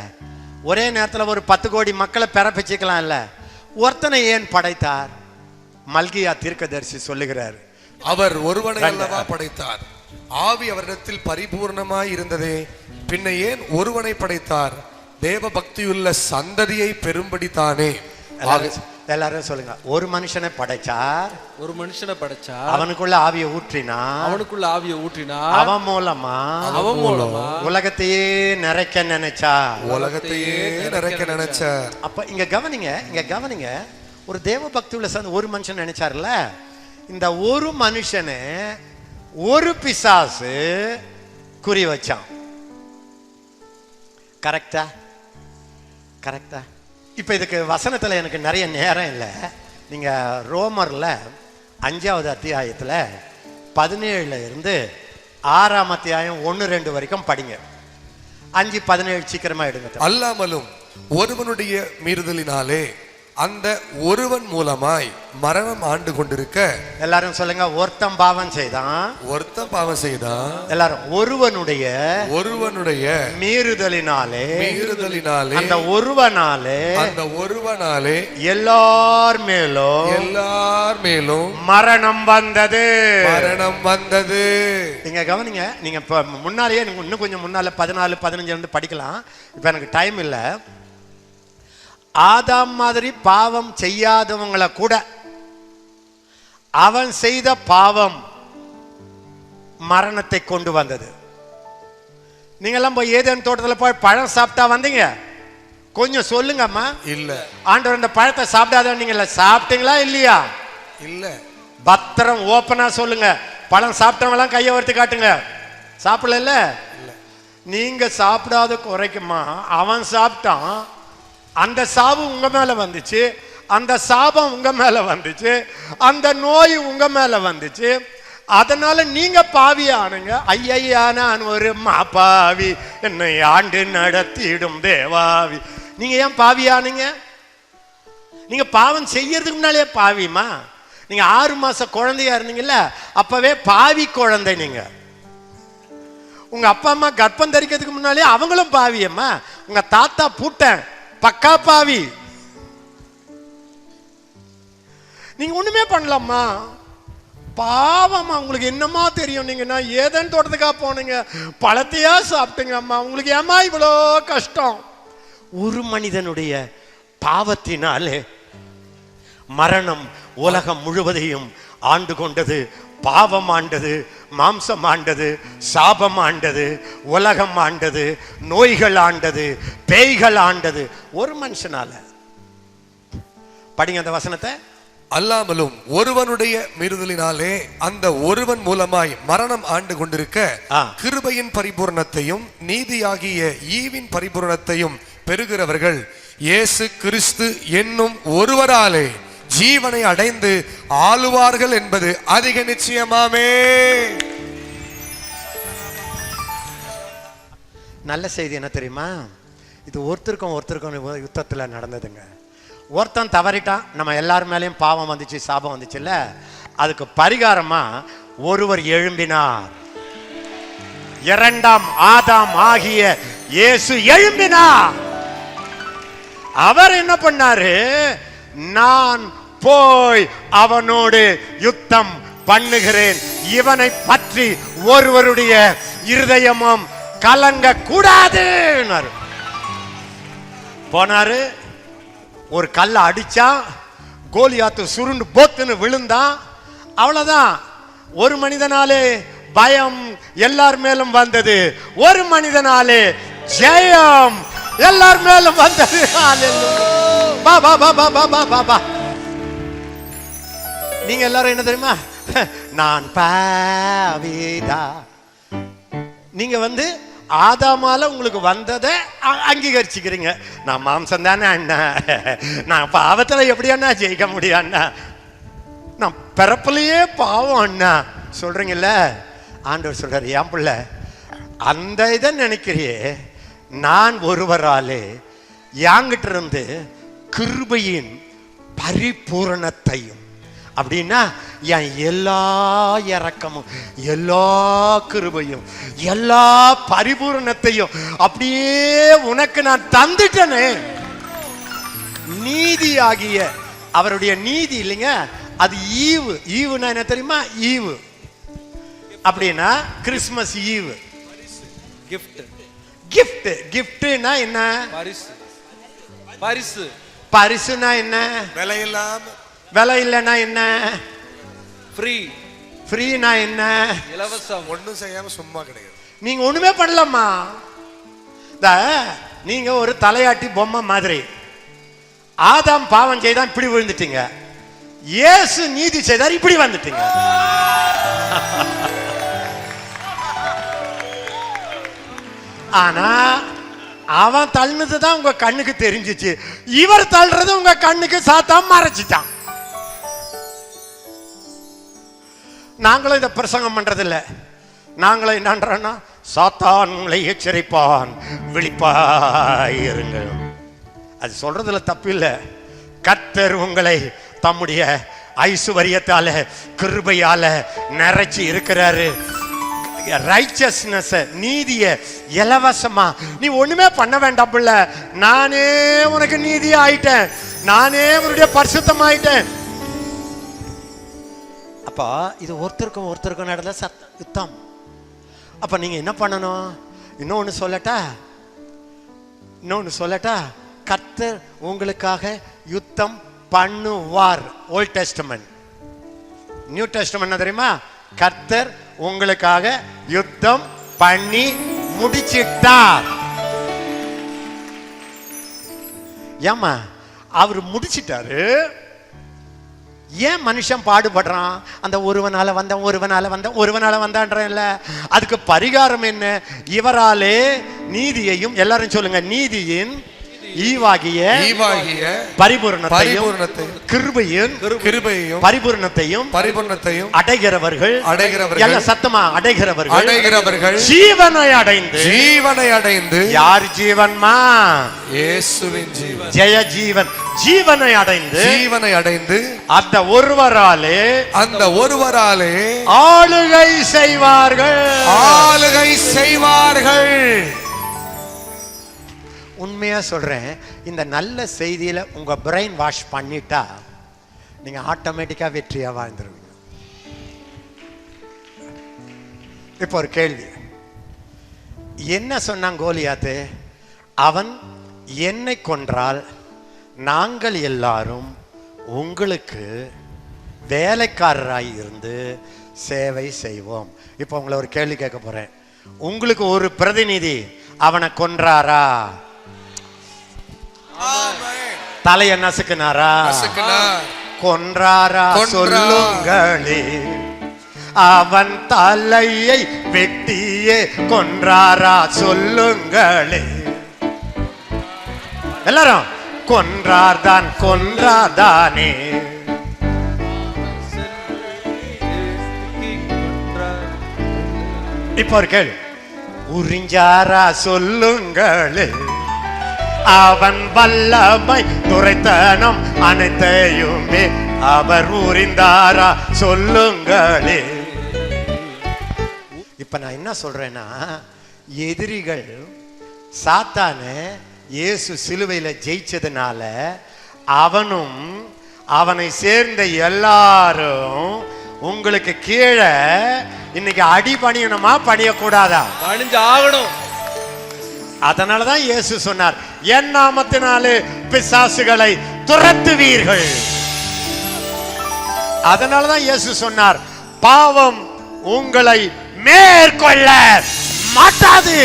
Speaker 1: ஒரே நேரத்தில் ஒரு 10 கோடி மக்களை பிறப்பிச்சுக்கலாம் இல்ல, ஒருத்தனை ஏன் படைத்தார்? மல்கியா தீர்க்கதரிசி சொல்லுகிறார்,
Speaker 2: அவர் ஒருவனை அல்லவா படைத்தார், ஆவி அவரிடத்தில் பரிபூர்ணமாய் இருந்ததே, பின்ன ஏன் ஒருவனை படைத்தார்? தேவ பக்தியுள்ள சந்ததியை பெரும்படி தானே.
Speaker 1: எல்லாரும் சொல்லுங்க, ஒரு மனுஷனை படைச்சார்,
Speaker 3: ஒரு மனுஷனை படைச்சா
Speaker 1: அவனுக்குள்ள ஆவியை ஊற்றினா,
Speaker 3: அவனுக்குள்ள ஆவியை ஊற்றினா
Speaker 1: அவன் மூலமா உலகத்தையே நிறைக்க நினைச்சா,
Speaker 2: உலகத்தையே நிறைக்க நினைச்ச.
Speaker 1: அப்ப இங்க கவனிங்க, இங்க கவனிங்க. ஒரு தேவ பக்தி உள்ள ஒரு மனுஷன் நினைச்சார்ல, இந்த ஒரு மனுஷனை ஒரு பிசாசு குறி வச்சான். கரெக்டா? கரெக்டா? இப்ப இதுக்கு வசனத்துல எனக்கு நிறைய நேரம் இல்லை. நீங்க ரோமர்ல 5வது அத்தியாயத்துல 17 இருந்து 6ஆம் அத்தியாயம் 1-2 வரைக்கும் படிங்க. 5-17 சீக்கிரமா எடுங்க.
Speaker 2: அல்லாமலும் ஒருவனுடைய மீறுதலினாலே அந்த ஒருவன் மூலமாய் மரணம் ஆண்டு கொண்டிருக்க.
Speaker 1: எல்லாரும் சொல்லுங்க, ஒருத்தன் பாவம் செய்தான்,
Speaker 2: ஒருத்தன் பாவம் செய்தான்.
Speaker 1: எல்லாரும் ஒருவனுடைய மீறுதலினாலே அந்த ஒருவனாலே
Speaker 2: எல்லார் மேலும்
Speaker 1: மரணம் வந்தது.
Speaker 2: நீங்க
Speaker 1: கவனிங்க, நீங்க இப்ப முன்னாலேயே இன்னும் கொஞ்சம் முன்னால 14-15 வந்து படிக்கலாம். இப்ப எனக்கு டைம் இல்ல. ஆதாம் மாதிரி பாவம் செய்யாதவங்களை கூட அவன் செய்த பாவம் மரணத்தை கொண்டு வந்தது. நீங்கெல்லாம் போய் ஏதேன் தோட்டத்தில் போய் பழம் சாப்பிட்டா வந்தீங்க? கொஞ்சம் சொல்லுங்கம்மா.
Speaker 2: இல்ல.
Speaker 1: ஆண்டவர் இந்த பழத்தை சாப்பிடாத நீங்க சாப்பிட்டீங்களா இல்லையா?
Speaker 2: இல்ல.
Speaker 1: பத்திரம் ஓப்பனா சொல்லுங்க. பழம் சாப்பிட்டவங்களாம் கையை வறுத்து காட்டுங்க. சாப்பிடல. நீங்க சாப்பிடாத குறைக்குமா அவன் சாப்பிட்டான், அந்த சாவு உங்க மேல வந்துச்சு, அந்த சாபம் உங்க மேல வந்துச்சு, அந்த நோய் உங்க மேல வந்துச்சு. அதனால நீங்க பாவி ஆனுங்க. ஐயா, நான் ஒரு மாப்பாவி, என்னை ஆண்டு நடத்திடும் தேவாவி. நீங்க ஏன் பாவி ஆனுங்க? நீங்க பாவம் செய்யறதுக்கு முன்னாலே பாவிமா. நீங்க 6 மாச குழந்தையா இருந்தீங்கல்ல, அப்பவே பாவி குழந்தை. நீங்க உங்க அப்பா அம்மா கர்ப்பம் தரிக்கிறதுக்கு முன்னாலே அவங்களும் பாவியம்மா. உங்க தாத்தா பூட்டன் பக்கா பாவி. நீங்க ஒண்ணுமே பண்ணலாமா? பாவமா. உங்களுக்கு என்னமா தெரியும்? நீங்க நான் ஏதேன் தோட்டத்துக்கா போனீங்க, பழத்தையா சாப்பிட்டீங்க அம்மா, உங்களுக்கு ஏமா இவ்வளோ கஷ்டம்? ஒரு மனிதனுடைய பாவத்தினாலே மரணம் உலகம் முழுவதையும் ஆண்டு கொண்டது. பாவம் ஆண்டது, மாம்சம் ஆண்டது, சாபம் ஆண்டது, உலகம் ஆண்டது, நோய்கள் ஆண்டது, பேய்கள் ஆண்டது ஒரு மனுஷனால. படிங்க அந்த வசனத்தை.
Speaker 2: அல்லாமலும் ஒருவனுடைய மீறுதலினாலே அந்த ஒருவன் மூலமாய் மரணம் ஆண்டு கொண்டிருக்க, கிருபையின் பரிபூரணத்தையும் நீதியாகிய ஈவின் பரிபூரணத்தையும் பெறுகிறவர்கள் இயேசு கிறிஸ்து என்னும் ஒருவராலே ஜீவனை அடைந்து ஆளுவார்கள் என்பது அதிக நிச்சயமாமே.
Speaker 1: நல்ல செய்தி என்ன தெரியுமா? இது ஒருத்தருக்கும் யுத்தத்துல நடந்ததுங்க. ஒருத்தன் தவறிட்டான், நம்ம எல்லார் மேலேயும் பாவம் வந்துச்சு, சாபம் வந்துச்சுல்ல. அதுக்கு பரிகாரமா ஒருவர் எழும்பினார். 2ஆம் ஆதாம் ஆகிய இயேசு எழும்பினார். அவர் என்ன பண்ணாரு? நான் போய் அவனோடு யுத்தம் பண்ணுகிறேன், இவனை பற்றி ஒருவருடைய இருதயமும் கலங்க கூடாது போனாரு. ஒரு கல்லை அடிச்சான், கோலியாத்து சுருண்டு போத்துன்னு விழுந்தான். அவ்வளவுதான். ஒரு மனிதனாலே பயம் எல்லார் மேலும் வந்தது, ஒரு மனிதனாலே ஜெயம் எல்லார் மேலும் வந்தது. பா பா பா பா பா பா பா பா. நீங்க எல்லாரும் என்ன தெரியுமா? நான் பாவிதா. நீங்க ஆதாமால உங்களுக்கு வந்ததை அங்கீகரிச்சுக்கிறீங்க. நான் மாம்சம் தானே அண்ணா, நான் பாவத்துல எப்படி அண்ணா ஜெயிக்க முடியும் அண்ணா, நான் பிறப்புலயே பாவம் அண்ணா சொல்றீங்கல்ல. ஆண்டவர் சொல்றாரு, ஏன் பிள்ளை அந்த இதை நினைக்கிறியே, நான் ஒருவராலே யாங்கிட்ட இருந்து கிருபையின் பரிபூரணத்தையும், அப்படின்னா என் எல்லா இரக்கமும் எல்லா கிருபையும் எல்லா பரிபூரணத்தையும் அப்படியே உனக்கு நான் தந்துட்டனே. நீதி ஆகிய அவருடைய நீதி இல்லைங்க, அது ஈவு. ஈவுனா என்ன தெரியுமா? ஈவு அப்படின்னா கிறிஸ்மஸ் ஈவு.
Speaker 3: gift
Speaker 1: gift. கிஃப்ட்னா என்ன?
Speaker 3: பரிசு. பரிசு.
Speaker 1: பரிசுனா என்ன? விலை இல்லைன்னா என்ன? ஃப்ரீ. ஃப்ரீனா என்ன?
Speaker 3: இலவசம்.
Speaker 2: ஒண்ணும் செய்யாம சும்மா கிடையாது.
Speaker 1: நீங்க ஒண்ணுமே பண்ணலாமா? நீங்க ஒரு தலையாட்டி பொம்மை மாதிரி. ஆதாம் பாவம் செய்தான், இப்படி விழுந்துட்டீங்க. இயேசு நீதி செய்தார், இப்படி வந்துட்டீங்க. ஆனா அவன் தள்ளுனதுதான் உங்க கண்ணுக்கு தெரிஞ்சிச்சு, இவர் தள்ளுறது உங்க கண்ணுக்கு சாத்தாம மறைச்சிட்டான். நாங்களும் இதை பிரசங்கம் பண்றதில்ல. நாங்களும் என்னன்றோன்னா, சாத்தான் உங்களை எச்சரிப்பான், விழிப்பாயிருங்கள். அது சொல்றதுல தப்பு இல்லை. கர்த்தர் உங்களை தம்முடைய ஐசுவரியத்தால கிருபையால நிறைச்சி இருக்கிறாரு. ரைச்சஸ்னஸ், நீதிய இலவசமா நீ ஒண்ணுமே பண்ண வேண்டாம் பிள்ள. நானே உனக்கு நீதி ஆயிட்டேன், நானே உன்னுடைய பரிசுத்தம் ஆயிட்டேன். அப்ப இது ஒருத்தருக்கும் நடந்த யுத்தம். அப்ப நீங்க என்ன பண்ணணும்? இன்னொன்னு சொல்லட்டா, கர்த்தர் உங்களுக்காக யுத்தம் பண்ணுவார். Volt testament. நியூ டெஸ்டமென்ட் தெரியுமா? கர்த்தர் உங்களுக்காக யுத்தம் பண்ணி முடிச்சிட்டார். ஏமா அவர் முடிச்சிட்டாரு, ஏன் மனுஷன் பாடுபடுறான்? அந்த ஒருவனால வந்தான்றல. அதுக்கு பரிகாரம் என்ன? இவராலே நீதியையும், எல்லாரும் சொல்லுங்க, நீதியின் ஈவாகிய பரிபூரணத்தையும் கிருபையும் பரிபூரணத்தையும் அடைகிறவர்கள் எல்லாம் சத்தமா அடைகிறவர்கள் ஜீவனை அடைந்து. யார் ஜீவன்மா?
Speaker 2: இயேசுவின் ஜீவன்.
Speaker 1: ஜெய ஜீவன். ஜீவனை அடைந்து அந்த ஒருவராலே ஆளுகை செய்வார்கள். உண்மையா சொல்றேன், இந்த நல்ல செய்தியில உங்க பிரெயின் வாஷ் பண்ணிட்டா நீங்க ஆட்டோமேட்டிக்கா வெற்றியா வாழ்ந்துருவீங்க. இப்போ ஒரு கேள்வி, என்ன சொன்னான் கோலியாத்து? அவன் என்னை கொன்றால் நாங்கள் எல்லாரும் உங்களுக்கு வேலைக்காரராய் இருந்து சேவை செய்வோம். இப்போ உங்களை ஒரு கேள்வி கேட்க போறேன். உங்களுக்கு ஒரு பிரதிநிதி அவனை கொன்றாரா? தலைய நசுக்குனாரா? கொன்றாரா? சொல்லுங்களே. அவன் தலையை வெட்டியே கொன்றாரா? சொல்லுங்களே. எல்லாரும் கொன்றாதானே. இப்போ ஒரு கேள்வி, உறிஞ்சாரா? சொல்லுங்களே. அவன் வல்லமை துரைத்தனம் அனைத்தையுமே அவர் உறிந்தாரா? சொல்லுங்களே. இப்ப நான் என்ன சொல்றேன்னா, எதிரிகள் சாத்தானே இயேசு சிலுவையில ஜெயிச்சதுனால அவனும் அவனை சேர்ந்த எல்லாரும் உங்களுக்கு கீழே இன்னைக்கு அடி பணியணுமா, பணியக்கூடாதா?
Speaker 3: பணிஞ்சு ஆகணும்.
Speaker 1: அதனாலதான் இயேசு சொன்னார், என் நாமத்தினாலே பிசாசுகளை துரத்துவீர்கள். அதனாலதான் இயேசு சொன்னார், பாவம் உங்களை மேற்கொள்ள மாட்டாது.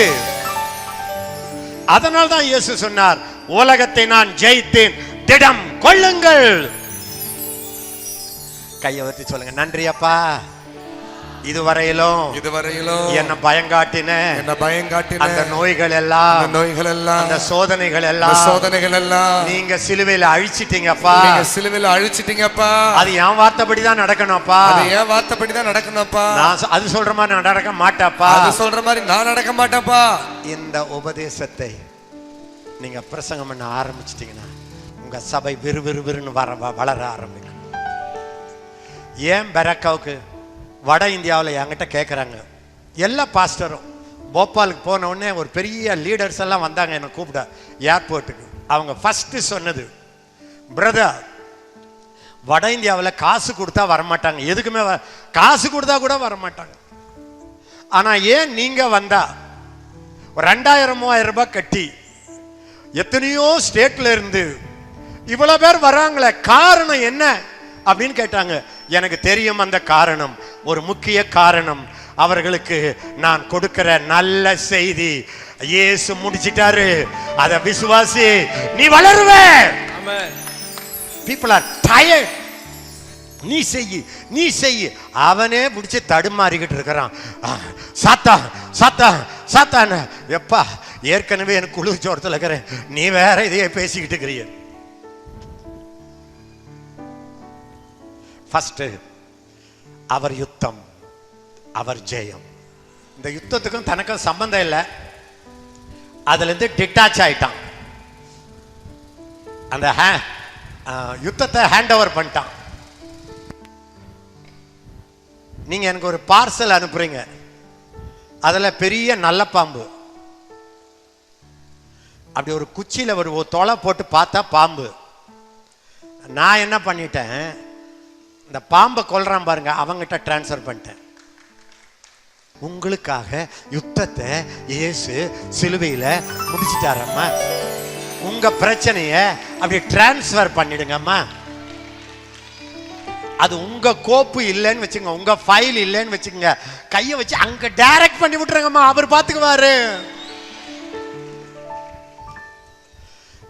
Speaker 1: அதனால்தான் இயேசு சொன்னார், உலகத்தை நான் ஜெயித்தேன், திடம் கொள்ளுங்கள். கையை வச்சு சொல்லுங்க, நன்றி அப்பா, இதுவரையிலும் என்ன பயங்காட்டின அந்த நோய்கள் எல்லாம் அந்த சோதனைகள் எல்லாம் நீங்க சிலுவையில அழிச்சிட்டீங்கப்பா. அது என் வார்த்தைப்படிதான் நடக்கணும்ப்பா. நான் அது சொல்ற மாதிரி நான் நடக்க மாட்டேன்ப்பா. இந்த உபதேசத்தை நீங்க பிரசங்கம் பண்ண ஆரம்பிச்சிட்டீங்கன்னா உங்க சபை விறுவிறுன்னு வளர ஆரம்பிக்கும். ஏன் பெரக்காவுக்கு வட இந்தியாவில் என்கிட்ட கேட்குறாங்க எல்லா பாஸ்டரும். போபாலுக்கு போன உடனே ஒரு பெரிய லீடர்ஸ் எல்லாம் வந்தாங்க என்னை கூப்பிட ஏர்போர்ட்டுக்கு. அவங்க ஃபஸ்ட்டு சொன்னது, பிரதர், வட இந்தியாவில் காசு கொடுத்தா வரமாட்டாங்க, எதுக்குமே காசு கொடுத்தா கூட வரமாட்டாங்க. ஆனால் ஏன் நீங்கள் வந்தா ஒரு 2000-3000 ரூபாய் கட்டி எத்தனையோ ஸ்டேட்ல இருந்து இவ்வளோ பேர் வராங்களே, காரணம் என்ன அப்படின்னு கேட்டாங்க. எனக்கு தெரியும் அந்த காரணம். ஒரு முக்கிய காரணம், அவர்களுக்கு நான் கொடுக்கிற நல்ல செய்தி. இயேசு முடிச்சிட்டாரு, அத விசுவாசி, நீ வளருவ. people are tired. நீ செய். அவனே பிடிச்சி தடுமாறிக்கிட்டு இருக்கிறான். சாத்தான் எப்பா, ஏற்கனவே எனக்கு குளிர் ஜோரத்தில் இருக்கிறேன், நீ வேற இதையே பேசிக்கிட்டு இருக்கிறீங்க. ஃபர்ஸ்ட் அவர் யுத்தம், அவர் ஜெயம். இந்த யுத்தத்துக்கும் தனக்கும் சம்பந்தம் இல்லை. அதுல இருந்து டிட்டாச் ஆயிட்டான். அந்த யுத்தத்தை ஹேண்ட் ஓவர் பண்ணிட்டான். நீங்க எனக்கு ஒரு பார்சல் அனுப்புறீங்க, அதுல பெரிய நல்ல பாம்பு, அப்படி ஒரு குச்சியில ஒரு தொலை போட்டு பார்த்தா பாம்பு. நான் என்ன பண்ணிட்டேன், இந்த பாம்பை கொல்றான் பாருங்க, அவங்கிட்ட டிரான்ஸ்ஃபர் பண்ணிட்டேன். உங்களுக்காக யுத்தத்தை இயேசு சிலுவையில முடிச்சிட்டாரம்மா. உங்க பிரச்சனைய அப்படி டிரான்ஸ்ஃபர் பண்ணிடுங்கம்மா. அது உங்க கோப்பு இல்லைன்னு வச்சுங்க, உங்க ஃபைல் இல்லைன்னு வச்சுக்கோங்க, கையை வச்சு அங்க டைரக்ட் பண்ணி விட்டுருங்கம்மா, அவர் பார்த்துக்குவாரு.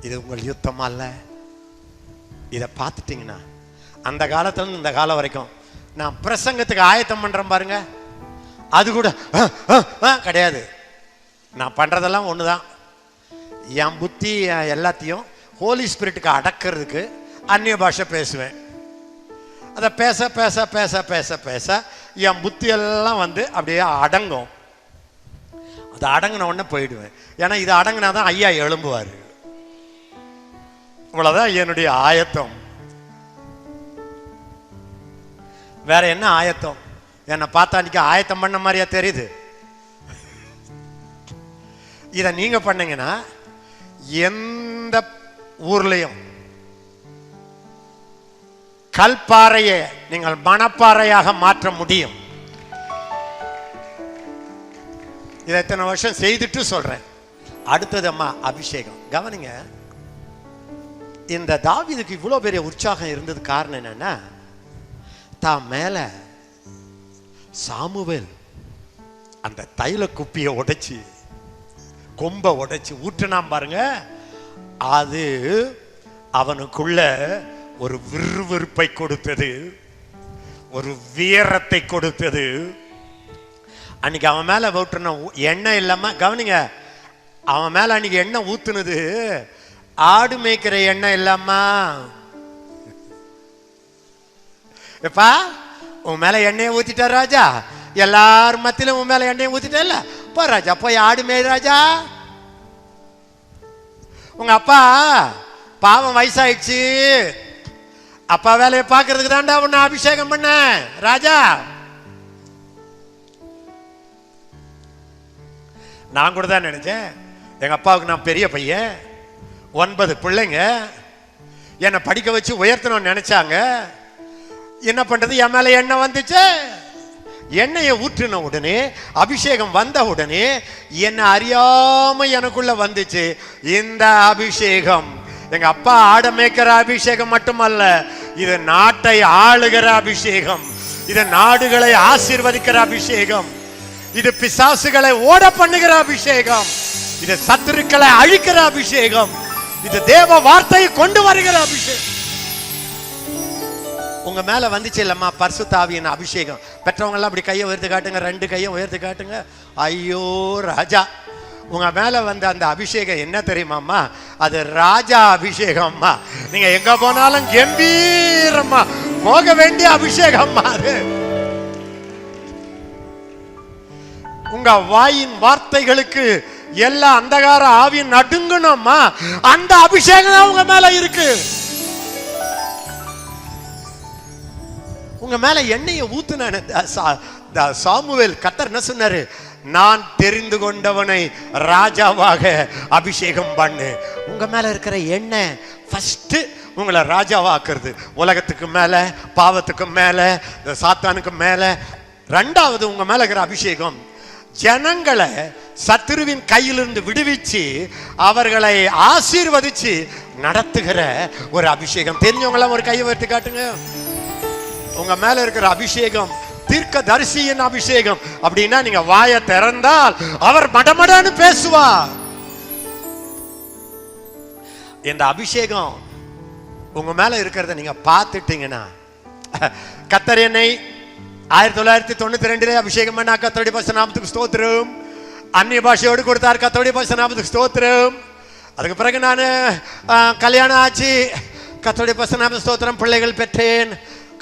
Speaker 1: இது உங்கள் யுத்தமா இல்ல? இதை பார்த்துட்டீங்கன்னா அந்த காலத்துல இந்த காலம் வரைக்கும் நான் பிரசங்கத்துக்கு ஆயத்தம் பண்றேன் பாருங்க, அது கூட கிடையாது. நான் பண்றதெல்லாம் ஒண்ணுதான். என் புத்தி எல்லாத்தையும் ஹோலி ஸ்பிரிட்டுக்கு அடக்கிறதுக்கு அந்நிய பாஷை பேசுவேன். அதை பேச பேச பேச பேச பேச என் புத்தி எல்லாம் வந்து அப்படியே அடங்கும். அது அடங்கின உடனே போயிடுவேன். ஏன்னா இது அடங்கினாதான் ஐயா எழும்புவார். இவ்வளவுதான் என்னுடைய ஆயத்தம். வேற என்ன ஆயத்தம்? என்னை பார்த்தா அன்னைக்கு ஆயத்தம் பண்ண மாதிரியா தெரியுது? இதை நீங்க பண்ணீங்கன்னா எந்த ஊர்லயும் கல்பாறையை நீங்கள் மணப்பாறையாக மாற்ற முடியும். இதை இத்தனை வருஷம் செய்துட்டு சொல்றேன். அடுத்தது அம்மா அபிஷேகம். கவனிங்க, இந்த தாவீதுக்கு இவ்வளவு பெரிய உற்சாகம் இருந்தது காரணம் என்னன்னா, தான் மேல சாமுவேல் அந்த தைல குப்பியை உடைச்சு கொம்பை உடைச்சு ஊற்றினான் பாருங்க, அது அவனுக்குள்ள ஒரு விறுவிறுப்பை கொடுத்தது, ஒரு வீரத்தை கொடுத்தது. அன்னைக்கு அவன் மேல ஊற்றின எண்ணெய் இல்லாம, கவனிங்க, அவன் மேல அன்னைக்கு எண்ணெய் ஊத்துனது ஆடு மேய்க்கிற எண்ணெய் இல்லாம, எப்பா உன் மேல எண்ணெயை ஊத்திட்டார் ராஜா, எல்லாரும் மத்தியிலும் உன் மேல எண்ணெயை ஊத்திட்டல, போ ராஜா போய் ஆடு மேய் ராஜா. உங்க அப்பா பாவம் வயசாயிடுச்சு, அப்பா வேலையை பார்க்கறதுக்கு தாண்டா உன்னை அபிஷேகம் பண்ண ராஜா. நான் கூட தான் நினைச்சேன், எங்க அப்பாவுக்கு நான் பெரிய பையன், 9 பிள்ளைங்க, என்னை படிக்க வச்சு உயர்த்தணும்னு நினைச்சாங்க. என்ன பண்றது, என் மேல எண்ணெய் வந்துச்சு. எண்ணெயை ஊற்றின உடனே, அபிஷேகம் வந்த உடனே என்ன அறியாம எனக்குள்ள வந்துச்சு இந்த அபிஷேகம். எங்க அப்பா ஆட மேய்க்கிற அபிஷேகம் மட்டுமல்ல, இது நாட்டை ஆளுகிற அபிஷேகம், இது நாடுகளை ஆசீர்வதிக்கிற அபிஷேகம், இது பிசாசுகளை ஓட பண்ணுகிற அபிஷேகம், இது சத்துருக்களை அழிக்கிற அபிஷேகம், இது தேவ வார்த்தையை கொண்டு வருகிற அபிஷேகம். உங்க மேல வந்துச்சு இல்லம்மா பரிசுத்த ஆவியின் அபிஷேகம். பெற்றவங்க எல்லாம் அப்படி கையை உயர்த்தி காட்டுங்க, 2 கையும் உயர்த்தி காட்டுங்க. ஐயோ ராஜா, உங்க மேல வந்த அந்த அபிஷேகம் என்ன தெரியுமாம்மா? அது ராஜா அபிஷேகம்மா. நீங்க எங்க போனாலும் கம்பீரமா போக வேண்டிய அபிஷேகம்மா. அது உங்க வாயின் வார்த்தைகளுக்கு எல்லா அந்தகார ஆவியும் நடுங்கணும்மா. அந்த அபிஷேகம் தான் உங்க மேல இருக்கு. உங்க மேல எண்ணெயை ஊத்துன சாமுவேல் கர்த்தர் என்ன சொன்னாரு? நான் தெரிந்து கொண்டவனை ராஜாவாக அபிஷேகம் பண்ணு. உங்க மேல இருக்கிற எண்ணெய் ஃபர்ஸ்ட் உங்களை ராஜாவாக்குறது. உலகத்துக்கு மேல, பாவத்துக்கு மேல, சாத்தானுக்கு மேல. 2வது உங்க மேல இருக்கிற அபிஷேகம் ஜனங்களை சத்துருவின் கையிலிருந்து விடுவிச்சு அவர்களை ஆசீர்வதிச்சு நடத்துகிற ஒரு அபிஷேகம். தெரிஞ்சவங்களாம் ஒரு கையை உயர்த்தி காட்டுங்க. உங்க மேல இருக்கிற அபிஷேகம் தீர்க்க தரிசியின் அபிஷேகம். அப்படின்னா நீங்க வாயை திறந்தால் அவர் மடமடன்னு பேசுவார். இந்த அபிஷேகம் உங்க மேல இருக்கிறத நீங்க பார்த்துட்டீங்கன்னா, கர்த்தர் என்னை 1992 அபிஷேகம் பண்ணா, கர்த்தருடைய பரிசுத்த நாமத்துக்கு ஸ்தோத்திரம். அந்நிய பாஷையோடு கொடுத்தார், கர்த்தருடைய பரிசுத்த நாமத்துக்கு ஸ்தோத்திரம். அதுக்கு பிறகு நான் கல்யாணம் ஆச்சு, கர்த்தருடைய பரிசுத்த நாமத்துக்கு ஸ்தோத்திரம். பிள்ளைகள் பெற்றேன்,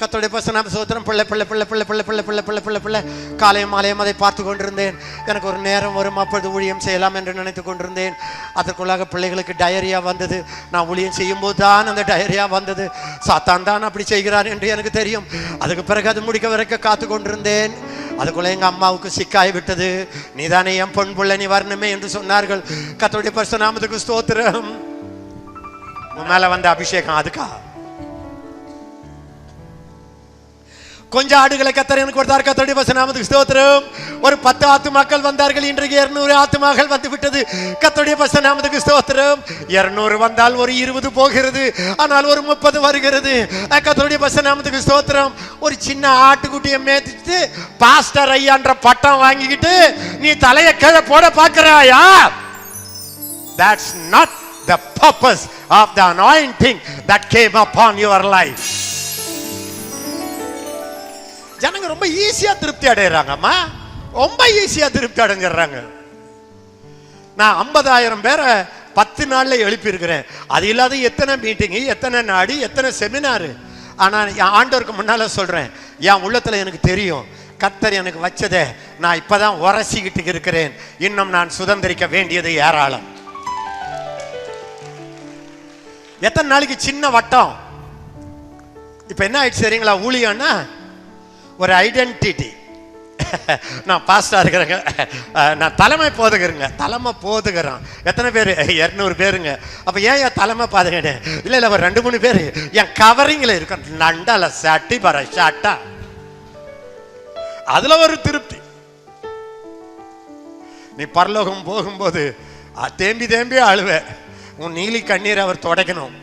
Speaker 1: கர்த்தருடைய பரிசுத்த நாமத்துக்கு ஸ்தோத்திரம். பிள்ளை பிள்ளை பிள்ளை பிள்ளை பிள்ளை பிள்ளை பிள்ளை பிள்ளை பிள்ளை பிள்ளை காலையும் மாலையும் அதை பார்த்து கொண்டிருந்தேன். எனக்கு ஒரு நேரம் வரும், அப்பொழுது ஊழியம் செய்யலாம் என்று நினைத்து கொண்டிருந்தேன். அதற்குள்ளாக பிள்ளைகளுக்கு டயரியா வந்தது. நான் ஊழியம் செய்யும் போது தான் அந்த டயரியா வந்தது. சாத்தான் தான் அப்படி செய்கிறான் என்று எனக்கு தெரியும். அதுக்கு பிறகு அது முடிக்க வரைக்கும் காத்து கொண்டிருந்தேன். அதுக்குள்ள எங்க அம்மாவுக்கு சிக்காய் விட்டது. நீதானே என் பொன் புள்ள, நீ வரணுமே என்று சொன்னார்கள். கர்த்தருடைய பரிசுத்த நாமத்துக்கு ஸ்தோத்திரம். உன் மேல வந்த அபிஷேகம் அதுக்கா? கொஞ்சம் ஆடுகளை கர்த்தர் எனக்கு கொடுத்தார், கர்த்தருடைய பரிசுத்த நாமத்துக்கு ஸ்தோத்திரம். ஒரு 10 ஆத்துமாக்கள் வந்தார்கள். இன்றைக்கு 200 ஆத்துமாக்கள் வந்து விட்டது. கர்த்தருடைய பரிசுத்த நாமத்துக்கு ஸ்தோத்திரம். 200 வந்தால் ஒரு 20 போகிறது, ஆனால் ஒரு 30 வருகிறது. கர்த்தருடைய பரிசுத்த நாமத்துக்கு ஸ்தோத்திரம். ஒரு சின்ன ஆட்டுக்குட்டியை மேய்ச்சிட்டு பாஸ்டர் ஐயான்ற பட்டம் வாங்கிக்கிட்டு நீ தலையை கீழே போட பார்க்கிறாயா? That's not the purpose of the anointing that came upon your life. ஜனங்க ரொம்ப ஈஸியா திருப்தி அடைகிறாங்கம்மா, ரொம்ப ஈஸியா திருப்தி அடைஞ்சிடறாங்க. நான் 50,000 பேரை 10 நாள்ல எழுப்பி இருக்கிறேன். அது இல்லாத எத்தனை மீட்டிங், எத்தனை நாடு, எத்தனை செமினாரு. ஆனா என் ஆண்டவருக்கு முன்னால சொல்றேன், என் உள்ளத்துல எனக்கு தெரியும் கர்த்தர் எனக்கு வச்சதை நான் இப்பதான் உரசிக்கிட்டு இருக்கிறேன். இன்னும் நான் சுதந்திரிக்க வேண்டியது ஏராளம். எத்தனை நாளைக்கு சின்ன வட்டம். இப்ப என்ன ஆயிடுச்சு சரிங்களா? ஊழியம்னா ஒரு ஐடென்டிட்டி. நான் பாஸ்டா இருக்கிறேங்க, நான் தலைமை போதுகிறேங்க, தலைமை போதுகிறேன். எத்தனை பேர்? 200 பேருங்க. அப்ப ஏன் என் தலைமை பாதுகிறேன்? இல்ல இல்ல, ஒரு 2-3 பேர் என் கவரிங்ல இருக்க நண்டால சட்டி பர ஷாட்டா. அதுல ஒரு திருப்தி. நீ பரலோகம் போகும்போது தேம்பி தேம்பி அழுவ. உன் நீலி கண்ணீர் அவர் துடைக்கணும்.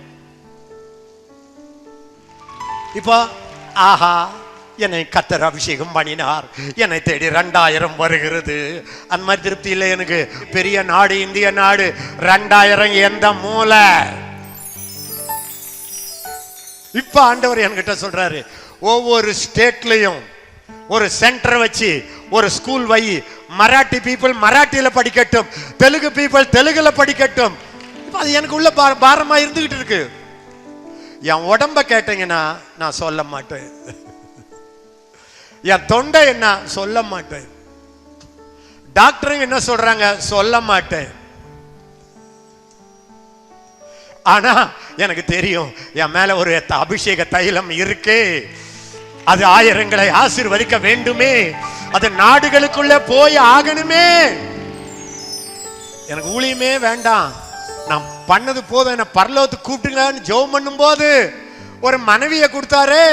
Speaker 1: இப்போ ஆஹா, என்னை கர்த்தர் அபிஷேகம் பண்ணினார், என்னை தேடி 2000 வருகிறது. அந்த மாதிரி திருப்தி இல்லை எனக்கு. பெரிய நாடு, இந்திய நாடு, 2000 எந்த மூலை. இப்ப ஆண்டவர் என்கிட்ட சொல்றாரு, ஒவ்வொரு ஸ்டேட்லயும் ஒரு சென்டர் வச்சு ஒரு ஸ்கூல் வை. மராட்டி பீப்புள் மராட்டியில படிக்கட்டும், தெலுங்கு பீப்புள் தெலுங்குல படிக்கட்டும். இப்ப அது எனக்கு உள்ள பாரமா இருந்துகிட்டு இருக்கு. என் உடம்ப கேட்டீங்கன்னா நான் சொல்ல மாட்டேன். என் தொண்டை என்ன சொல்ல மாட்டேன். டாக்டருங்க என்ன சொல்றாங்க சொல்ல மாட்டேன். ஆனா எனக்கு தெரியும் என் மேல ஒரு அபிஷேக தைலம் இருக்கு. அது ஆயிரங்களை ஆசீர்வதிக்க வேண்டுமே, அது நாடுகளுக்குள்ள போய் ஆகணுமே. எனக்கு ஊழியமே வேண்டாம், நான் பண்ணது போதும், என்ன பரலோகத்துக்கு கூப்பிட்டுங்கன்னு ஜெபம் பண்ணும் போது ஒரு மனைவியை கொடுத்தாரு.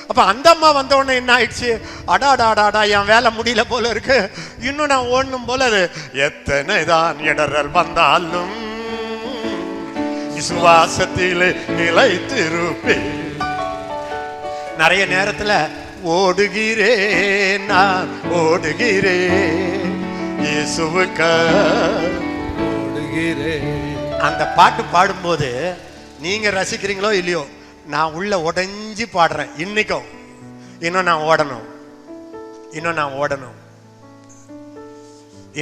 Speaker 1: அப்ப அந்த அம்மா வந்த உடனே என்ன ஆயிடுச்சு? அடாடாடாடா, என் வேலை முடியல போல இருக்கு, இன்னும் நான் ஓடணும் போல. அது எத்தனை தான் இடரல் வந்தாலும் விசுவாசத்திலே நிலைத்திருப்பேன். நிறைய நேரத்துல ஓடுகிறேன், நான் ஓடுகிறேன் இயேசுவுக்கு.
Speaker 3: ஓடுகிறேன்.
Speaker 1: அந்த பாட்டு பாடும்போது நீங்க ரசிக்கிறீங்களோ இல்லையோ, நான் உள்ள உடைஞ்சு பாடுறேன். இன்னைக்கும் இன்னும் நான் ஓடணும், இன்னும் நான் ஓடணும்,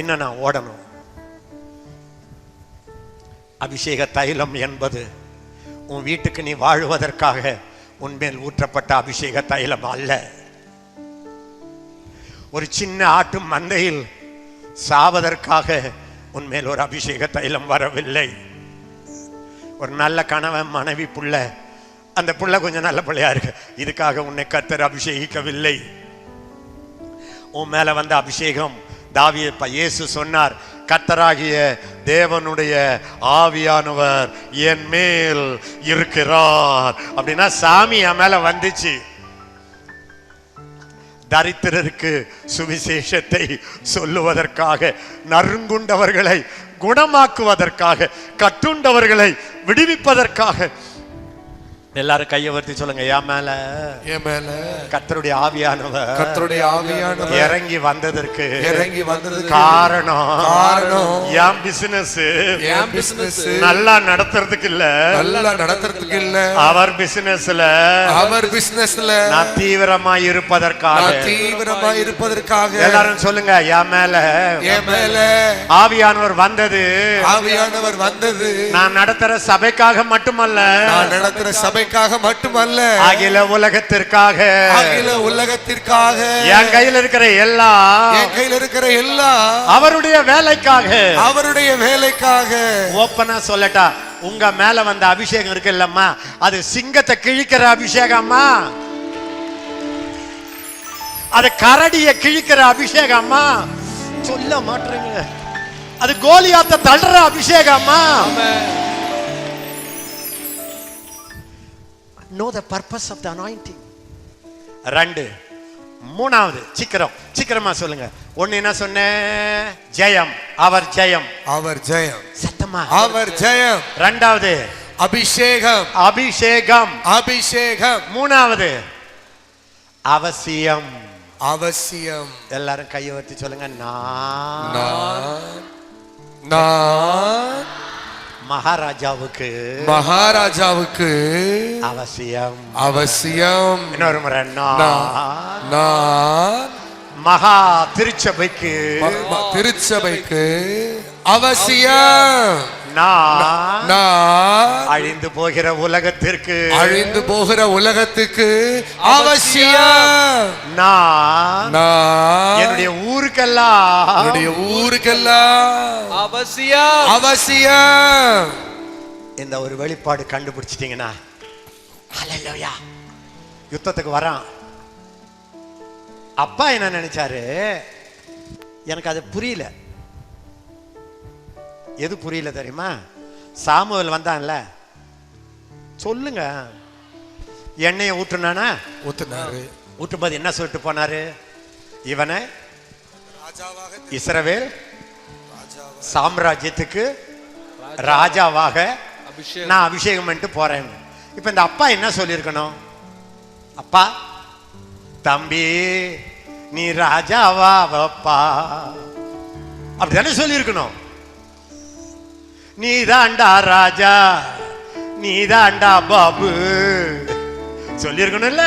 Speaker 1: இன்னும் நான் ஓடணும். அபிஷேக தைலம் என்பது உன் வீட்டுக்கு நீ வாழுவதற்காக உன்மேல் ஊற்றப்பட்ட அபிஷேக தைலம் அல்ல. ஒரு சின்ன ஆட்டு மந்தையில் சாவதற்காக உன்மேல் ஒரு அபிஷேக தைலம் வரவில்லை. ஒரு நல்ல கணவன் மனைவி புள்ள, அந்த புள்ள கொஞ்சம் நல்ல பிள்ளையா இருக்கு, இதுக்காக உன்னை கர்த்தர் அபிஷேகிக்கவில்லை. உன் மேல வந்த அபிஷேகம் இயேசு சொன்னார், கர்த்தராகிய தேவனுடைய ஆவியானவர் என் மேல் இருக்கிறார் அப்படின்னா சாமி என் மேல வந்துச்சு. தரித்திரருக்கு சுவிசேஷத்தை சொல்லுவதற்காக, நறுங்குண்டவர்களை குணமாக்குவதற்காக, கட்டுண்டவர்களை விடுவிப்பதற்காக. எல்லாரும் கையை வர்த்தி சொல்லுங்க, என் மேல கர்த்தருடைய ஆவியானவர் இறங்கி வந்ததற்கு காரணம் என் பிசினஸ் நல்லா நடத்துறதுக்கு இல்ல, அவர் பிசினஸ்ல நான் தீவிரமா இருப்பதற்காக. எல்லாரும் சொல்லுங்க, என் மேல ஆவியானவர் வந்தது நான் நடத்துற சபைக்காக மட்டுமல்ல, அகில உலகத்திற்காக. என் கையில் இருக்கிற எல்லா அவருடைய வேலைக்காக. ஓப்பனா சொல்லட்டா, உங்க மேல வந்த அபிஷேகம் இருக்கு இல்லம்மா, அது சிங்கத்தை கிழிக்கிற அபிஷேகம்மா, அது கரடிய கிழிக்கிற அபிஷேகம்மா. சொல்ல மாட்டீங்க, அது கோலியாத்த தள்ளுற அபிஷேகம்மா. Know the purpose of the anointing. 2 3வது சீக்கிரமா சொல்லுங்க. ஒன்னு என்ன சொன்ன? ஜெயம், அவர் ஜெயம் சத்தமா, அவர் ஜெயம். 2வது அபிஷேகம். 3வது அவசியம். எல்லாரும் கையை வர்த்தி சொல்லுங்க, நான் மகாராஜாவுக்கு அவசியம். இன்னொரு முறை, நான் மகா திருச்சபைக்கு அவசியம். நான் அழிந்து போகிற உலகத்திற்கு அவசியம். நான் என்னுடைய ஊருக்கெல்லாம் அவசியம். இந்த ஒரு வெளிப்பாடு கண்டுபிடிச்சிட்டீங்கன்னா, ஹல்லேலூயா, யுத்தத்துக்கு வரான். அப்பா என்ன நினைச்சாரு, எனக்கு அது புரியல. எது புரியல தெரியுமா? சாமுவேல் வந்தான்ல, சொல்லுங்க, எண்ணெயை ஊற்றும்போது என்ன சொல்லிட்டு போனாரு? இவனை இஸ்ரவேல் சாம்ராஜ்யத்துக்கு ராஜாவாக நான் அபிஷேகம் பண்ணிட்டு போறேன். இப்ப இந்த அப்பா என்ன சொல்லியிருக்கணும்? அப்பா, தம்பி, நீ ராஜாவா வப்பா அப்படித்தானே சொல்லியிருக்கணும். நீதாண்டா ராஜா, நீதாண்டா பாபு சொல்லியிருக்கணும்ல.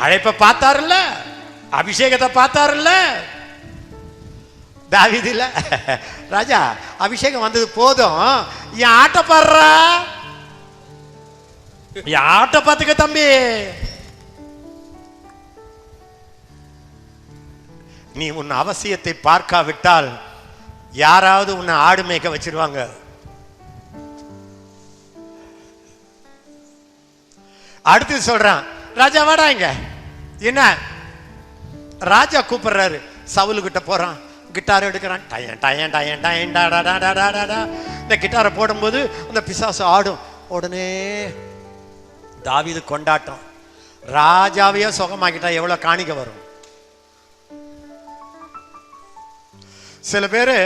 Speaker 1: அழைப்ப பார்த்தாருல்ல, அபிஷேகத்தை பார்த்தாருல்ல. தாவீது இல்ல, ராஜா அபிஷேகம் வந்தது போதும், என் ஆட்ட பாடுறா, என் ஆட்ட பார்த்துக்க தம்பி. நீ உன் அவசியத்தை பார்க்காவிட்டால் யாராவது உன்னை ஆடு மேய்க்க வச்சிருவாங்க. அடுத்து சொல்றான், ராஜா வாடா இங்க. என்ன? ராஜா கூப்பிடுறாரு. சவுலு கிட்ட போறான், கிட்டார் எடுக்கிறான். இந்த கிட்டாரை போடும்போது அந்த பிசாசு ஆடும். உடனே தாவீது கொண்டாட்டம். ராஜாவையே சுகமாக்கிட்டா எவ்வளவு காணிக்க வரும்? சில பேரு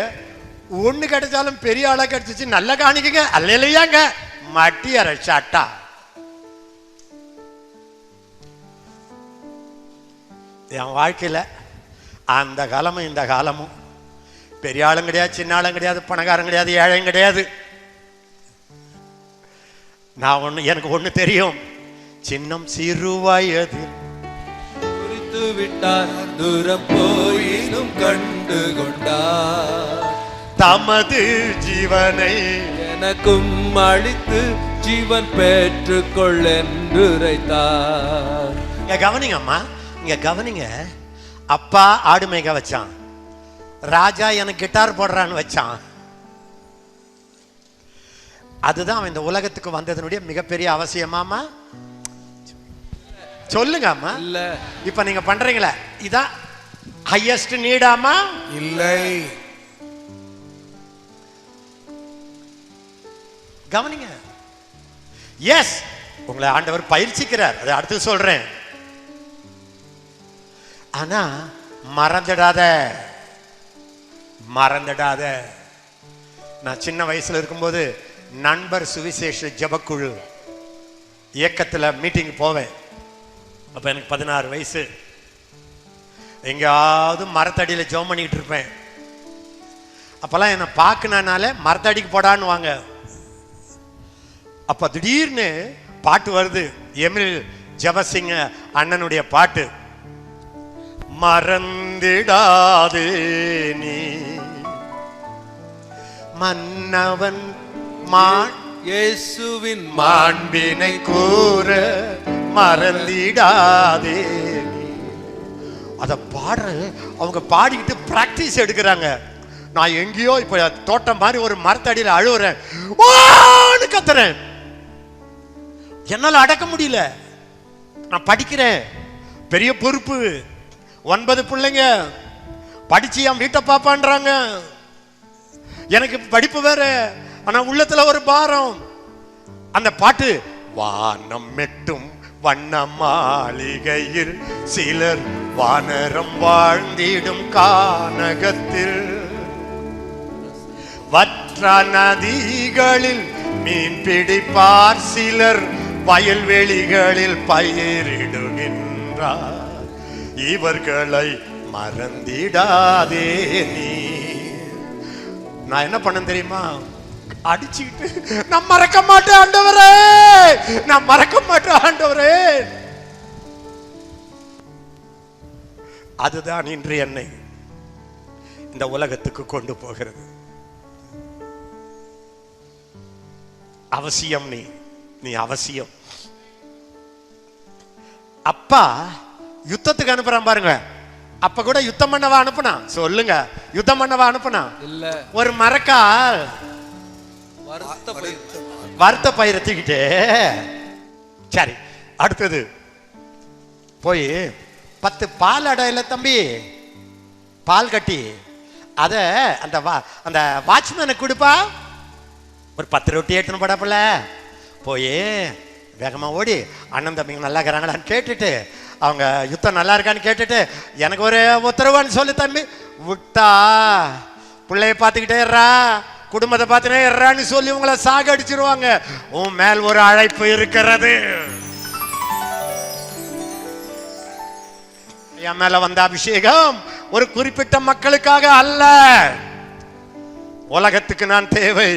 Speaker 1: ஒண்ணு கிடைச்சாலும் பெரிய ஆளா கிடைச்சிச்சு, நல்ல காணிக்கங்க அல்லையாங்க, மட்டி அரைச்சாட்டா. என் வாழ்க்கையில அந்த காலமும் இந்த காலமும் பெரிய ஆளும் கிடையாது, சின்ன ஆளும் கிடையாது, பணக்காரன் கிடையாது, ஏழையும் கிடையாது. எனக்கு ஒண்ணு தெரியும், சின்னம் சிறு வயதில்
Speaker 3: குறித்து விட்டார், தூரம் போயினும் கண்டு கொண்டார்.
Speaker 1: தமது ஜீவனை
Speaker 3: எனக்கும் அளித்து ஜீவன் பெற்றுக்கொள் என்று உரைத்தார்.
Speaker 1: இங்க கவனிங்க அம்மா, இங்க கவனிங்க. அப்பா ஆடு மேய்க்க வச்சான், ராஜா எனக்கு கிட்டார் போடுறான்னு வச்சான். அதுதான் அவன் இந்த உலகத்துக்கு வந்ததனுடைய மிகப்பெரிய அவசியமாமா? சொல்லுங்க அம்மா.
Speaker 3: இல்ல,
Speaker 1: இப்ப நீங்க பண்றீங்களே இதான் ஹையஸ்ட் நீடாமா?
Speaker 2: இல்லை.
Speaker 1: கவனிங்க. எஸ், உங்களை ஆண்டவர் பயிற்சிக்கிறார், அதை அடுத்து சொல்றேன். ஆனா மறந்துடாத, மறந்துடாத. நான் சின்ன வயசுல இருக்கும்போது நண்பர் சுவிசேஷ ஜபக்குழு இயக்கத்துல மீட்டிங் போவேன். அப்ப எனக்கு 16 வயசு. எங்கேயாவது மரத்தடியில ஜெபம் பண்ணிட்டு இருப்பேன். அப்பெல்லாம் என்ன பார்க்கனால மரத்தடிக்கு போடான்னு வாங்க. அப்ப திடீர்னு பாட்டு வருது, எமில் ஜெபசிங் அண்ணனுடைய பாட்டு. மறந்திடாதே நீ மன்னவன்
Speaker 3: இயேசுவின்
Speaker 1: மாண்பினை கூற மறந்திடாதே. அத பாடுற அவங்க பாடிக்கிட்டு பிராக்டிஸ் எடுக்கிறாங்க. நான் எங்கேயோ இப்ப தோட்டம் மாதிரி ஒரு மரத்தடியில் அழுவுறேன், ஓன்னு கத்துறேன். என்னால அடக்க முடியல. நான் படிக்கிறேன், பெரிய பொறுப்பு, 9 பிள்ளைங்க, படிச்சு என் வீட்டை பாப்பான்றாங்க. எனக்கு படிப்பு வேற, ஆனா உள்ளத்துல ஒரு பாரம். அந்த பாட்டு, வானம் மெட்டும் வண்ண மாளிகையில் சிலர் வானரம் வாழ்ந்திடும் கானகத்தில், வற்ற நதிகளில் மீன் பிடிப்பார் சிலர் வயல்வெளிகளில் பயிரிடுகின்றார், இவர்களை மறந்திடாதே நீ. நான் என்ன பண்ண தெரியுமா? அடிச்சுக்கிட்டு, நான் மறக்க மாட்டேன் ஆண்டவரே, நான் மறக்க மாட்டேன் ஆண்டவரே. அதுதான் இன்று என்னை இந்த உலகத்துக்கு கொண்டு போகிறது. அவசியம், நீ அவசியம். அப்பா யுத்தத்துக்கு அனுப்புறான் பாருங்க. அப்ப கூட யுத்தம் பண்ணவா அனுப்புனா? சொல்லுங்க, யுத்தம் பண்ணவா அனுப்புனா?
Speaker 3: இல்ல,
Speaker 1: ஒரு மரக்கால் வறுத்த பயிரை தூக்கிட்டு, சரி அடுத்தது போய் 10 பால் அடையில தம்பி, பால் கட்டி அத அந்த வாட்ச்மேனுக்கு கொடுப்பா. ஒரு 10 ரொட்டி எடுத்துன்னு போடாப்புல. போய் வேகமா ஓடி அண்ணன் தம்பிங்க நல்லா இருக்கிறாங்களான்னு கேட்டுட்டு, அவங்க யுத்தம் நல்லா இருக்கான்னு கேட்டுட்டு, எனக்கு ஒரு உத்தரவான்னு சொல்லு தம்பி. விட்டா பிள்ளைய பார்த்துக்கிட்டே இருறா, குடும்பத்தை பார்த்துட்டே இருறான்னு சொல்லி உங்களை சாகடிச்சிருவாங்க. உன் மேல் ஒரு அழைப்பு இருக்கிறது. என் மேல வந்த அபிஷேகம் ஒரு குறிப்பிட்ட மக்களுக்காக அல்ல. உலகத்துக்கு நான் தேவை,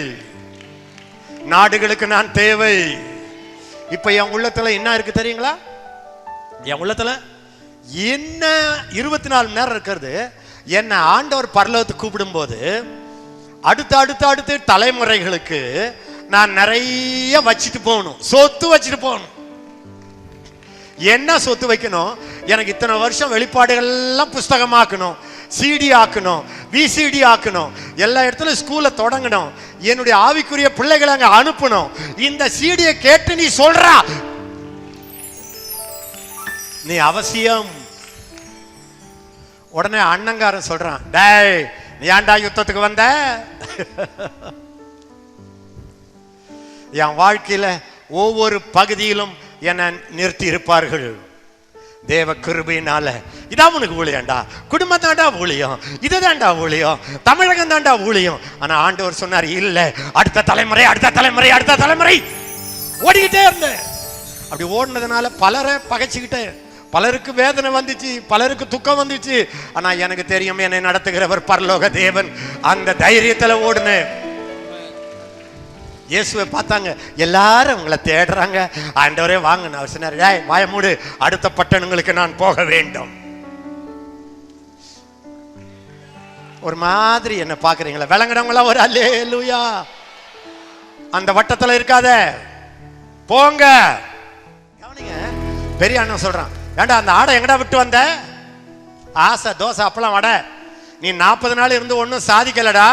Speaker 1: நாடுகளுக்கு நான் தேவை. இப்ப என் உள்ளத்துல என்ன இருக்கு தெரியுங்களா? என் உள்ளத்துல என்ன 24 மணி நேரம் இருக்கிறது. என்ன ஆண்டவர் பரலோகத்துக்கு கூப்பிடும் போது அடுத்து தலைமுறைகளுக்கு நான் நிறைய வச்சுட்டு போகணும், சொத்து வச்சுட்டு போகணும். என்ன சொத்து வைக்கணும்? எனக்கு இத்தனை வருஷம் வெளிப்பாடுகள் எல்லாம் புஸ்தகமாக்கணும், சிடி ஆக்கணும், விசிடி ஆக்கணும், எல்லா இடத்துலயும் ஸ்கூல்ல தொடங்கணும், என்னுடைய ஆவிக்குரிய பிள்ளைகளை அங்க அனுப்பணும். இந்த சிடியை கேட்டு நீ சொல்றா, நீ அவசியம். உடனே அண்ணங்காரன் சொல்றான், டேய் நீ ஏன்டா யுத்தத்துக்கு வந்த? என் வாழ்க்கையில ஒவ்வொரு பகுதியிலும் என்னை நிறுத்தி இருப்பார்கள் தேவ கிருபையினால. இதான் உனக்கு ஊழியம்டா, குடும்பம் தாண்டா ஊழியம், இதுதான்டா ஊழியம், தமிழகம் தாண்டா ஊழியம். ஆனா ஆண்டவர் சொன்னார், இல்ல, அடுத்த தலைமுறை அடுத்த தலைமுறை அடுத்த தலைமுறை. ஓடிக்கிட்டே இருந்தேன். அப்படி ஓடினதுனால பலரை பகைச்சுக்கிட்டேன், பலருக்கு வேதனை வந்துச்சு, பலருக்கு துக்கம் வந்துச்சு. ஆனா எனக்கு தெரியும் என்னை நடத்துகிறவர் பரலோக தேவன். அந்த தைரியத்துல ஓடுனேன். இயேசுவை பார்த்தாங்க, எல்லாரும் உங்களை தேடுறாங்க. ஆண்டவரே வாங்க. நான் சொன்னார், வாய மூடு, அடுத்த பட்டணங்களுக்கு நான் போக வேண்டும். ஒரு மாதிரி என்ன பாக்குறீங்களா? விளங்குறவங்களா ஒரு அல்லேலூயா. அந்த வட்டத்துல இருக்காத, போங்க. கவனிங்க, பெரிய அண்ணன் சொல்றான், ஏண்டா அந்த ஆடை எங்கடா விட்டு வந்த? ஆசை தோசை அப்பளம் வடை. நீ 40 நாள் இருந்து ஒன்னும் சாதிக்கலடா.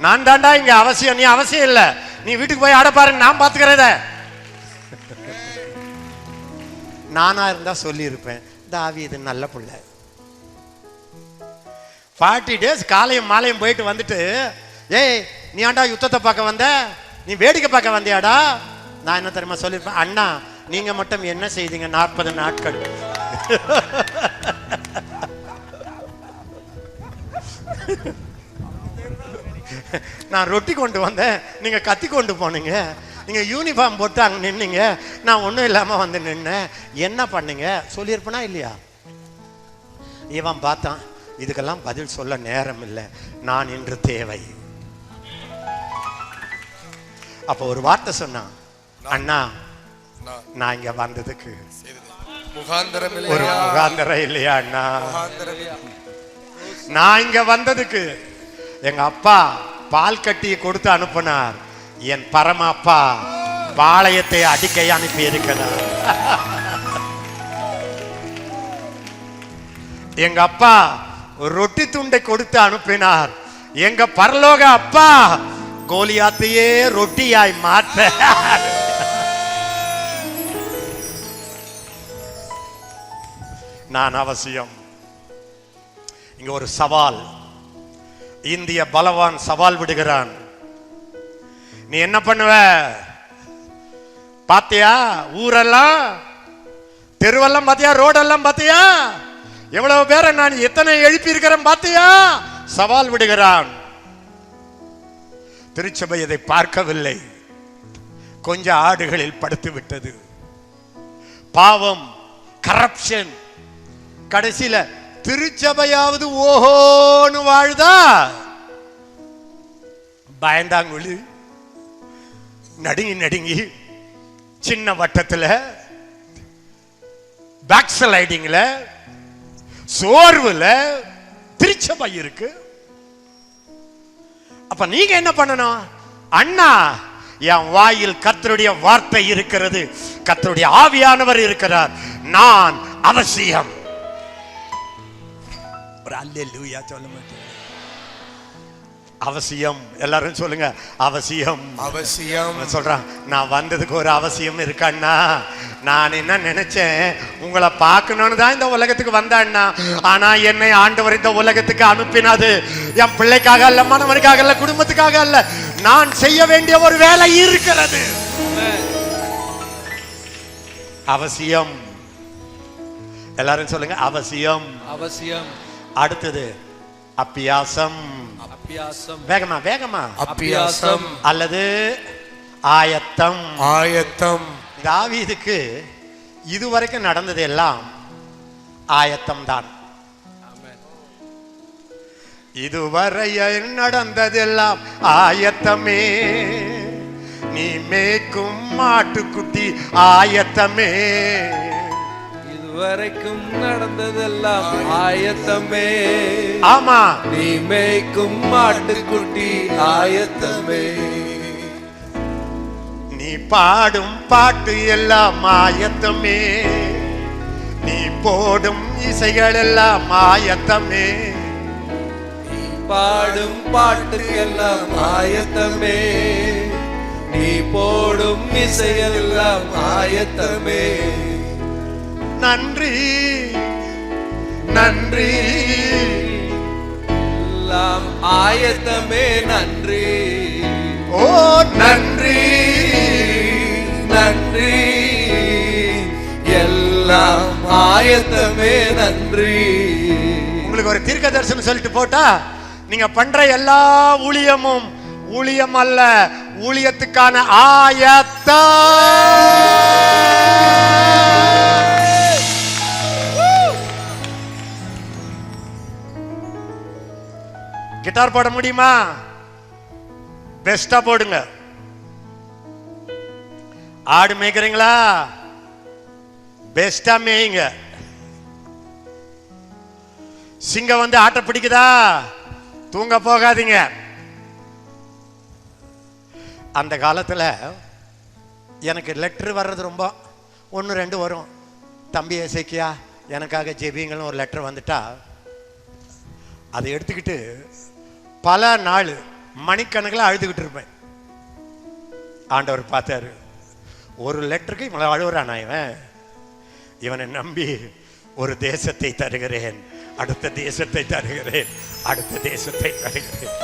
Speaker 1: நான் தாண்டா இங்க அவசியம், நீ அவசியம் இல்ல. நீ வீட்டுக்கு போய் ஆட பாருங்க, நான் பாத்துக்கிறத. நானா இருந்தா சொல்லி இருப்பேன், தாவீது நல்ல பிள்ளை. 40 days காலையும் மாலையும் போயிட்டு வந்துட்டு, ஏய் நீ ஆண்டா யுத்தத்தை பார்க்க வந்த, நீ வேடிக்கை பார்க்க வந்தியாடா? நான் என்ன தெரியுமா சொல்லியிருப்பேன், அண்ணா நீங்க மட்டும் என்ன செய்தீங்க 40 நாட்கள்? நான் ரொட்டி கொண்டு வந்தேன், நீங்க கத்தி கொண்டு போனீங்க. நீங்க யூனிஃபார்ம் போட்டு அங்க நின்னீங்க, நான் ஒன்றும் இல்லாம வந்து நின்னேன். என்ன பண்ணீங்க சொல்லியிருப்பேனா இல்லையா? இவன் பார்த்தான், இதுக்கெல்லாம் பதில் சொல்ல நேரம் இல்லை, நான் இன்று தேவை. அப்ப ஒரு வார்த்தை சொன்னான், அண்ணா நான் இங்க வந்ததுக்கு ஒரு முகாந்தரம் இல்லையா அண்ணா? நான் இங்க வந்ததுக்கு எங்க அப்பா பால் கட்டியை கொடுத்து அனுப்பினார். என் பரம அப்பா பாளையத்தை அடிக்கை அனுப்பி இருக்கிறார். எங்க அப்பா ரொட்டி துண்டை கொடுத்து அனுப்பினார். எங்க பரலோக அப்பா கோலியாத்தையே ரொட்டியாய் மாற்ற. நான் அவசியம். இங்க ஒரு சவால், இந்திய பலவான் சவால் விடுகிறான். நீ என்ன பண்ணுவ பாத்தியா? ஊரெல்லாம் தெருவெல்லாம் பாத்தியா? ரோடெல்லாம் பாத்தியா? எவ்வளவு பேரை நான் எத்தனை எழுப்பி இருக்கிறேன் பாத்தியா? சவால் விடுகிறான். திருச்சபை இதை பார்க்கவில்லை, கொஞ்சம் ஆடுகளில் படுத்து விட்டது. பாவம், கரப்ஷன். கடைசியில திருச்சபையாவது ஓஹோன்னு வாழ்தா? பயந்தாங்குழி, நடுங்கி நடுங்கி, சின்ன வட்டத்துல, பேக் ஸ்லைடிங்ல, சோர்வுல திருச்சபை இருக்கு. அப்ப நீங்க என்ன பண்ணணும்? அண்ணா என் வாயில் கர்த்தருடைய வார்த்தை இருக்கிறது, கர்த்தருடைய ஆவியானவர் இருக்கிறார், நான் அவசியம். ஒரு அல்லேலூயா சொல்ல மாட்டேன். அவசியம். எல்லாரும் சொல்லுங்க, அவசியம்.
Speaker 2: அவசியம்.
Speaker 1: சொல்றான், நான் வந்ததுக்கு ஒரு அவசியம் இருக்கண்ணா. நான் என்ன நினைச்சேன், உங்களை பார்க்கணும்னு தான் இந்த உலகத்துக்கு வந்தேன்னா, ஆனா என்னை ஆண்டவர் இந்த உலகத்துக்கு அனுப்பினது என் பிள்ளைக்காக அல்ல, மனவனுக்காக அல்ல, குடும்பத்துக்காக அல்ல. நான் செய்ய வேண்டிய ஒரு வேலை இருக்கிறது. அவசியம். எல்லாரும் சொல்லுங்க, அவசியம்.
Speaker 3: அவசியம்.
Speaker 1: அடுத்தது அப்பியாசம்.
Speaker 3: அப்பியாசம்.
Speaker 1: வேகமா வேகமா.
Speaker 2: அப்பியாசம்
Speaker 1: அல்லது ஆயத்தம்.
Speaker 2: ஆயத்தம்.
Speaker 1: தாவீதுக்கு இதுவரைக்கும் நடந்தது எல்லாம் ஆயத்தம் தான். இதுவரை நடந்ததெல்லாம் ஆயத்தமே. நீ மேய்க்கும் மாட்டுக்குட்டி ஆயத்தமே.
Speaker 3: இதுவரைக்கும் நடந்ததெல்லாம் ஆயத்தமே.
Speaker 1: ஆமா,
Speaker 3: நீ மேய்க்கும் மாட்டுக்குட்டி ஆயத்தமே.
Speaker 1: நீ பாடும் பாட்டு எல்லாம் ஆயத்தமே. நீ போடும் இசைகள் எல்லாம் ஆயத்தமே.
Speaker 3: பாடும் பாட்டுக்கெல்லாம் ஆயத்தமே. நீ போடும் இசையெல்லாம் ஆயத்தமே.
Speaker 1: நன்றி நன்றி,
Speaker 3: எல்லாம் ஆயத்தமே. நன்றி.
Speaker 1: ஓ நன்றி
Speaker 3: நன்றி, எல்லாம் ஆயத்தமே. நன்றி.
Speaker 1: உங்களுக்கு ஒரு தீர்க்க தரிசனம் சொல்லிட்டு போட்டா, நீங்க பண்ற எல்லா ஊழியமும் ஊழியம் அல்ல, ஊழியத்துக்கான ஆயத்தம். கிட்டார் போட முடியுமா? பெஸ்டா போடுங்க. ஆடு மேய்க்கிறீங்களா? பெஸ்டா மேய்ங்க. சிங்கம் வந்து ஆட்ட பிடிக்குதா? தூங்க போகாதீங்க. அந்த காலத்துல எனக்கு லெட்டர் வர்றது ரொம்ப 1-2 வரும். தம்பி எசேக்கியா எனக்காக ஜெபிங்கள்னு ஒரு லெட்டர் வந்துட்டா அதை எடுத்துக்கிட்டு பல நாள் மணிக்கணக்கில் அழுதுகிட்டு இருப்பேன். ஆண்டவர் பார்த்தாரு, ஒரு லெட்டருக்கு இவனை அழுகுறானா இவனை நம்பி ஒரு தேசத்தை தருகிறேன், அடுத்த தேசத்தை தருகிறேன், அடுத்த தேசத்தை தருகிறேன்.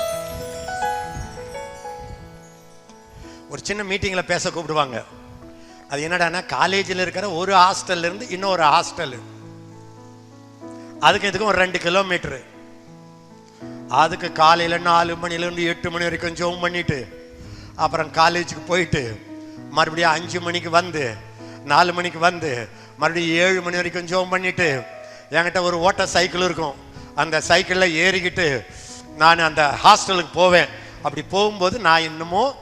Speaker 1: ஒரு சின்ன மீட்டிங்ல பேச கூப்பிடுவாங்க. அது என்னடான்னா, காலேஜில் இருக்கிற ஒரு ஹாஸ்டல்ல இருந்து இன்னொரு ஹாஸ்டல், அதுக்கு இதுக்கும் ஒரு 2 கிலோமீட்டர். அதுக்கு காலையில 4 மணிலேருந்து 8 மணி வரைக்கும் ஜெபம் பண்ணிட்டு அப்புறம் காலேஜுக்கு போயிட்டு மறுபடியும் 5 மணிக்கு வந்து 4 மணிக்கு வந்து மறுபடியும் 7 மணி வரைக்கும் ஜெபம் பண்ணிட்டு என்கிட்ட ஒரு ஓட்ட சைக்கிள் இருக்கும். அந்த சைக்கிளில் ஏறிக்கிட்டு நான் அந்த ஹாஸ்டலுக்கு போவேன். அப்படி போகும்போது நான் இன்னமும்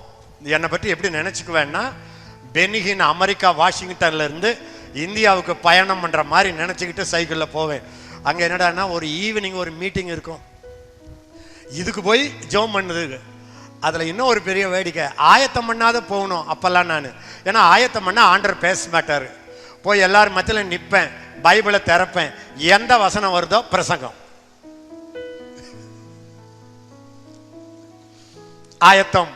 Speaker 1: என்னை பற்றி எப்படி நினச்சிக்குவேன்னா, பெனிகின் அமெரிக்கா வாஷிங்டன்ல இருந்து இந்தியாவுக்கு பயணம் பண்ணுற மாதிரி நினச்சிக்கிட்டு சைக்கிளில் போவேன். அங்கே என்னடான்னா ஒரு ஈவினிங் ஒரு மீட்டிங் இருக்கும். இதுக்கு போய் ஜெபம் பண்ணுது. அதில் இன்னும் ஒரு பெரிய வேடிக்கை, ஆயத்தம் பண்ணாத போகணும் அப்பெல்லாம் நான். ஏன்னா ஆயத்தம் பண்ணால் ஆண்டவர் பேச மாட்டார். போய் எல்லாரும் மத்தியில் நிற்பேன், பைபிளை திறப்பேன், எந்த வசனம் வருதோ பிரசங்கம். ஆயத்தம்.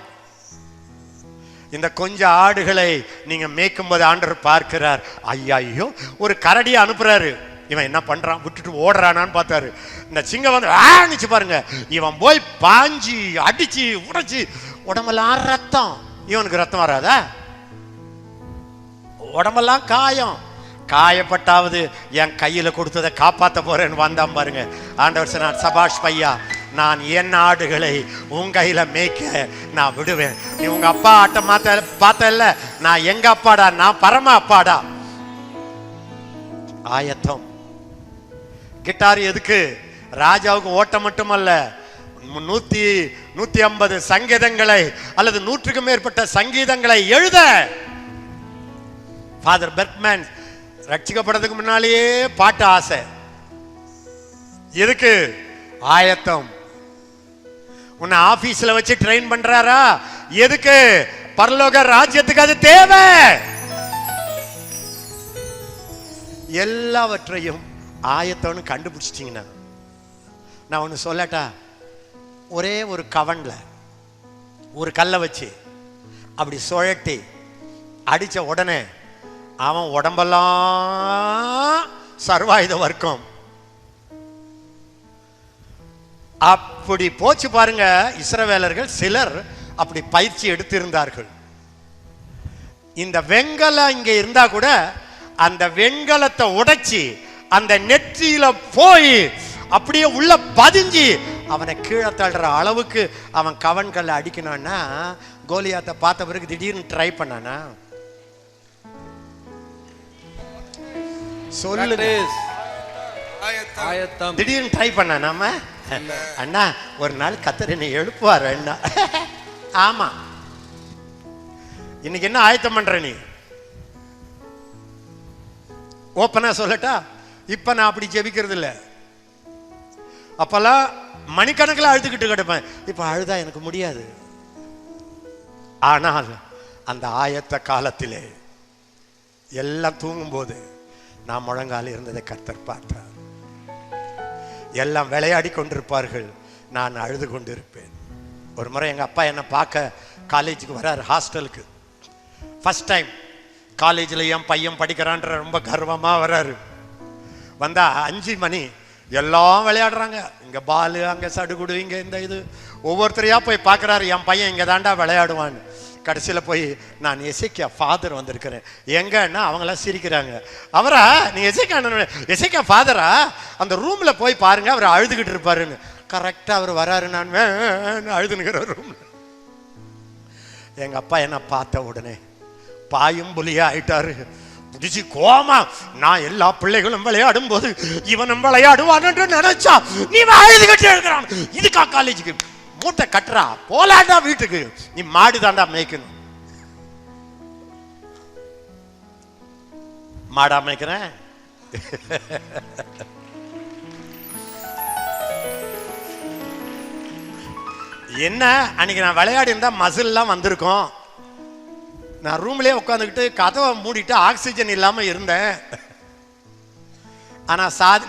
Speaker 1: இந்த கொஞ்சம் ஆடுகளை நீங்க மேய்க்கும் போது ஆண்டவர் பார்க்கிறார். ஐயோ, ஒரு கரடியை அனுப்புறாரு. இவன் என்ன பண்றான், விட்டுட்டு ஓடுறானான்னு பார்த்தாரு. இந்த சிங்கம் வந்து ஆணிச்சு பாருங்க, இவன் போய் பாஞ்சி அடிச்சு உடைச்சு உடம்பெல்லாம் ரத்தம். இவனுக்கு ரத்தம் வராதா? உடம்பெல்லாம் காயம். காயப்பட்டாவது என் கையில கொடுத்ததை காப்பாற்ற போறேன்னு வந்தான் பாருங்க. ஆண்டவர் சொன்னார், சபாஷ் பையா, நான் என் ஆடுகளை உன் கையில மேய்க்க நான் விடுவேன். நீ உங்க அப்பா ஆட்ட பார்த்தல, நான் எங்க அப்பாடா, நான் பரம அப்பாடா. ஆயத்தம். கிட்டார் எதுக்கு? ராஜாவுக்கு ஓட்டம் மட்டுமல்ல, 150 சங்கீதங்களை அல்லது 100க்கும் மேற்பட்ட சங்கீதங்களை எழுத. ஃபாதர் பெர்க்மேன் ரட்சிக்கப்படுறதுக்கு முன்னாலேயே பாட்டு ஆசை. எதுக்கு? ஆயத்தம். உன்னை ஆபீஸ்ல வச்சு ட்ரெயின் பண்றாரா? எதுக்கு? பரலோக ராஜ்யத்துக்கு அது தேவை. எல்லாவற்றையும் ஆயத்தம்னு கண்டுபிடிச்சிட்டீங்கன்னா, நான் ஒன்று சொல்லட்டா, ஒரே ஒரு கவன்ல ஒரு கல்லை வச்சு அப்படி சுழட்டி அடிச்ச உடனே அவன் உடம்பெல்லாம் சர்வாயுத வர்க்கம். அப்படி போச்சு பாருங்க. இஸ்ரவேலர்கள் சிலர் அப்படி பயிற்சி எடுத்திருந்தார்கள். இந்த வெண்கலம் இங்க இருந்தா கூட அந்த வெண்கலத்தை உடைச்சி அந்த நெற்றியில போய் அப்படியே உள்ள பதிஞ்சு அவனை கீழே தள்ளுற அளவுக்கு அவன் கவன்கல்ல அடிக்கணும்னா, கோலியாத்தை பார்த்த பிறகு திடீர்னு ட்ரை பண்ணானா? சொல்லு. திடீர்னு ட்ரை பண்ண நாம அண்ணா ஒரு நாள் கத்தர் என்னை எழுப்புவார் அண்ணா. ஆமா, இன்னைக்கு என்ன ஆயத்தம் பண்ற நீ? ஓப்பனா சொல்லட்டா, இப்ப நான் அப்படி ஜெபிக்கிறது இல்லை. அப்பெல்லாம் மணிக்கணக்கில் அழுதுகிட்டு கிடப்பேன். இப்ப அழுதா எனக்கு முடியாது. ஆனால் அந்த ஆயத்த காலத்திலே எல்லாம் தூங்கும் போது நான் முழங்கால் இருந்ததை கர்த்தர் பார்த்தார். எல்லாம் விளையாடி கொண்டிருப்பார்கள், நான் அழுது கொண்டிருப்பேன். ஒரு முறை எங்க அப்பா என்னை பார்க்க காலேஜுக்கு வராரு, ஹாஸ்டலுக்கு. ஃபர்ஸ்ட் டைம் காலேஜில் என் பையன் படிக்கிறான்ற ரொம்ப கர்வமா வராரு. வந்தா 5 மணி, எல்லாம் விளையாடுறாங்க. இங்க பாலு, அங்க சடுகுடு, இங்க இந்த இது, ஒவ்வொருத்தரையா போய் பார்க்கறாரு. என் பையன் இங்க தாண்டா விளையாடுவான்னு. கடைசியில் போய், நான் எசேக்கியா ஃபாதர் வந்திருக்கிறேன் எங்கன்னா அவங்களாம் சிரிக்கிறாங்க. அவரா? நீ எசேக்கியா ஃபாதரா? அந்த ரூம்ல போய் பாருங்க, அவர் அழுதுகிட்டு இருப்பாருன்னு. கரெக்டா அவர் வராரு, நான் அழுதுனுக்கிற ரூம்ல. எங்க அப்பா என்ன பார்த்த உடனே பாயும் புலியா ஆயிட்டாரு. குதிச்சு கோமா, நான் எல்லா பிள்ளைகளும் விளையாடும் போது இவனும் விளையாடுவான் என்று நினைச்சா நீ எழுதிக்கிட்டு இருக்கிறான். இதுக்கா காலேஜுக்கு மூட்டை கட்டுறா, போலாண்டா வீட்டுக்கு, நீ மாடு தாண்டா மேய்க்கணும். மாடா மேய்க்கிறேன். என்ன அன்னைக்கு நான் விளையாடி இருந்தா மசில்லாம் வந்திருக்கோம். நான் ரூம்லயே உட்காந்துக்கிட்டு கதவை மூடிட்டு ஆக்சிஜன் இல்லாம இருந்தேன். ஆனா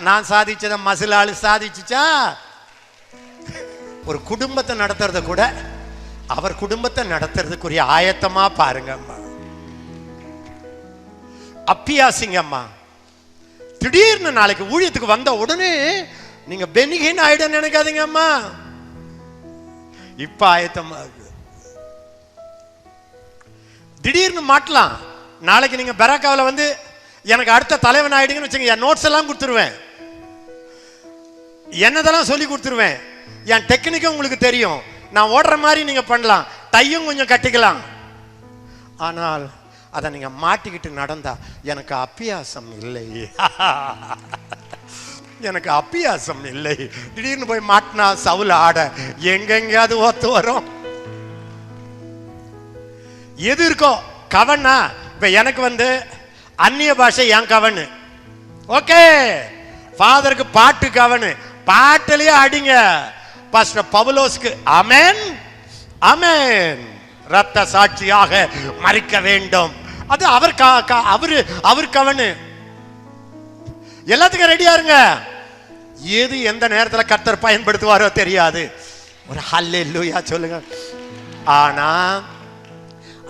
Speaker 1: நான் சாதிச்சத மசில் ஆளு சாதிச்சுச்சா? ஒரு குடும்பத்தை நடத்துறத கூட அவர் குடும்பத்தை நடத்துறதுக்குரிய ஆயத்தமா பாருங்க அம்மா. அப்பியாசிங்க அம்மா. திடீர்னு நாளைக்கு ஊழியத்துக்கு வந்த உடனே நீங்க பெனிகின் ஆயிட நினைக்காதீங்க அம்மா. இப்ப ஆயத்தமா திடீர்னு மாட்டலாம். நாளைக்கு நீங்க பெராக்காவில் வந்து எனக்கு அடுத்த தலைவன் ஆயிடுங்கன்னு வச்சுங்க, என் நோட்ஸ் எல்லாம் கொடுத்துருவேன், என்னதெல்லாம் சொல்லி கொடுத்துருவேன், என் டெக்னிக்கும் உங்களுக்கு தெரியும். நான் ஓடுற மாதிரி நீங்க பண்ணலாம், டையும் கொஞ்சம் கட்டிக்கலாம். ஆனால் அதை நீங்க மாட்டிக்கிட்டு நடந்தா எனக்கு அப்பியாசம் இல்லை. எனக்கு அப்பியாசம் இல்லை. திடீர்னு போய் மாட்டினா சவுல ஆட எங்கெங்கயாவது ஒத்து வரும். எது இருக்கோ கவனா. இப்ப எனக்கு வந்து அந்நிய பாஷை என் கவனு, ஓகே. ஃபாதருக்கு பாட்டு கவனு, பாட்டிலேயே அடிங்க. பாஸ்டர் பவுலோஸ்க்கு ஆமென் ஆமென், ரத்த சாட்சியாக மறிக்க வேண்டும், அது அவர் அவர் கவனு. எல்லாத்துக்கும் ரெடியா இருங்க. எது எந்த நேரத்தில் கர்த்தர் பயன்படுத்துவாரோ தெரியாது. ஒரு ஹல்லேலூயா சொல்லுங்க. ஆனா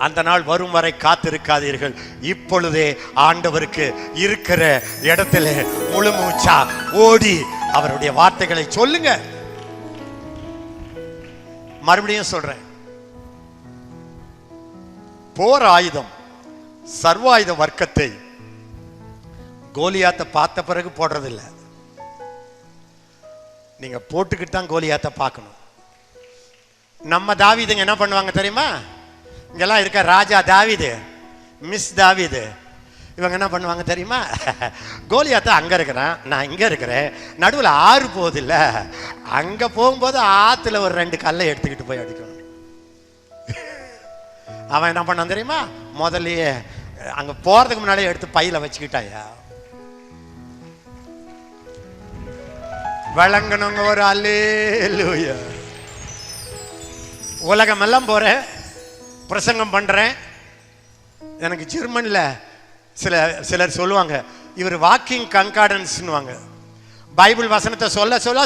Speaker 1: அந்த நாள் வரும் வரை காத்திருக்காதீர்கள். இப்பொழுதே ஆண்டவருக்கு இருக்கிற இடத்துல முழு மூச்சா ஓடி அவருடைய வார்த்தைகளை சொல்லுங்க. மறுபடியும் சொல்றேன், போர் ஆயுதம் சர்வாயுத வர்க்கத்தை கோலியாத்தை பார்த்த பிறகு போடுறதில்லை, நீங்க போட்டுக்கிட்டு தான் கோலியாத்தை பார்க்கணும். நம்ம தாவீதுங்க என்ன பண்ணுவாங்க தெரியுமா? இங்கெல்லாம் இருக்க ராஜா தாவீது, மிஸ் தாவீது, இவங்க என்ன பண்ணுவாங்க தெரியுமா? கோலியாத்தை அங்க இருக்கிறான், நான் இங்க இருக்கிறேன், நடுவில் ஆறு போகுது இல்ல, அங்க போகும்போது ஆத்துல ஒரு 2 கல்லை எடுத்துக்கிட்டு போய் அடிக்கணும். அவன் என்ன பண்ணான் தெரியுமா? முதல்லயே அங்க போறதுக்கு முன்னாடியே எடுத்து பையில வச்சுக்கிட்டாயா. வழங்கணுங்க ஒரு அல்லேலூயா. உலகம் எல்லாம் போறேன், பிரசங்கம் பண்றேன். எனக்கு ஜெர்மன்ல சிலர் சொல்லுவாங்க, இவர் வாக்கிங் கன்கார்டன்ஸ்னுவாங்க. பைபிள் வசனத்தை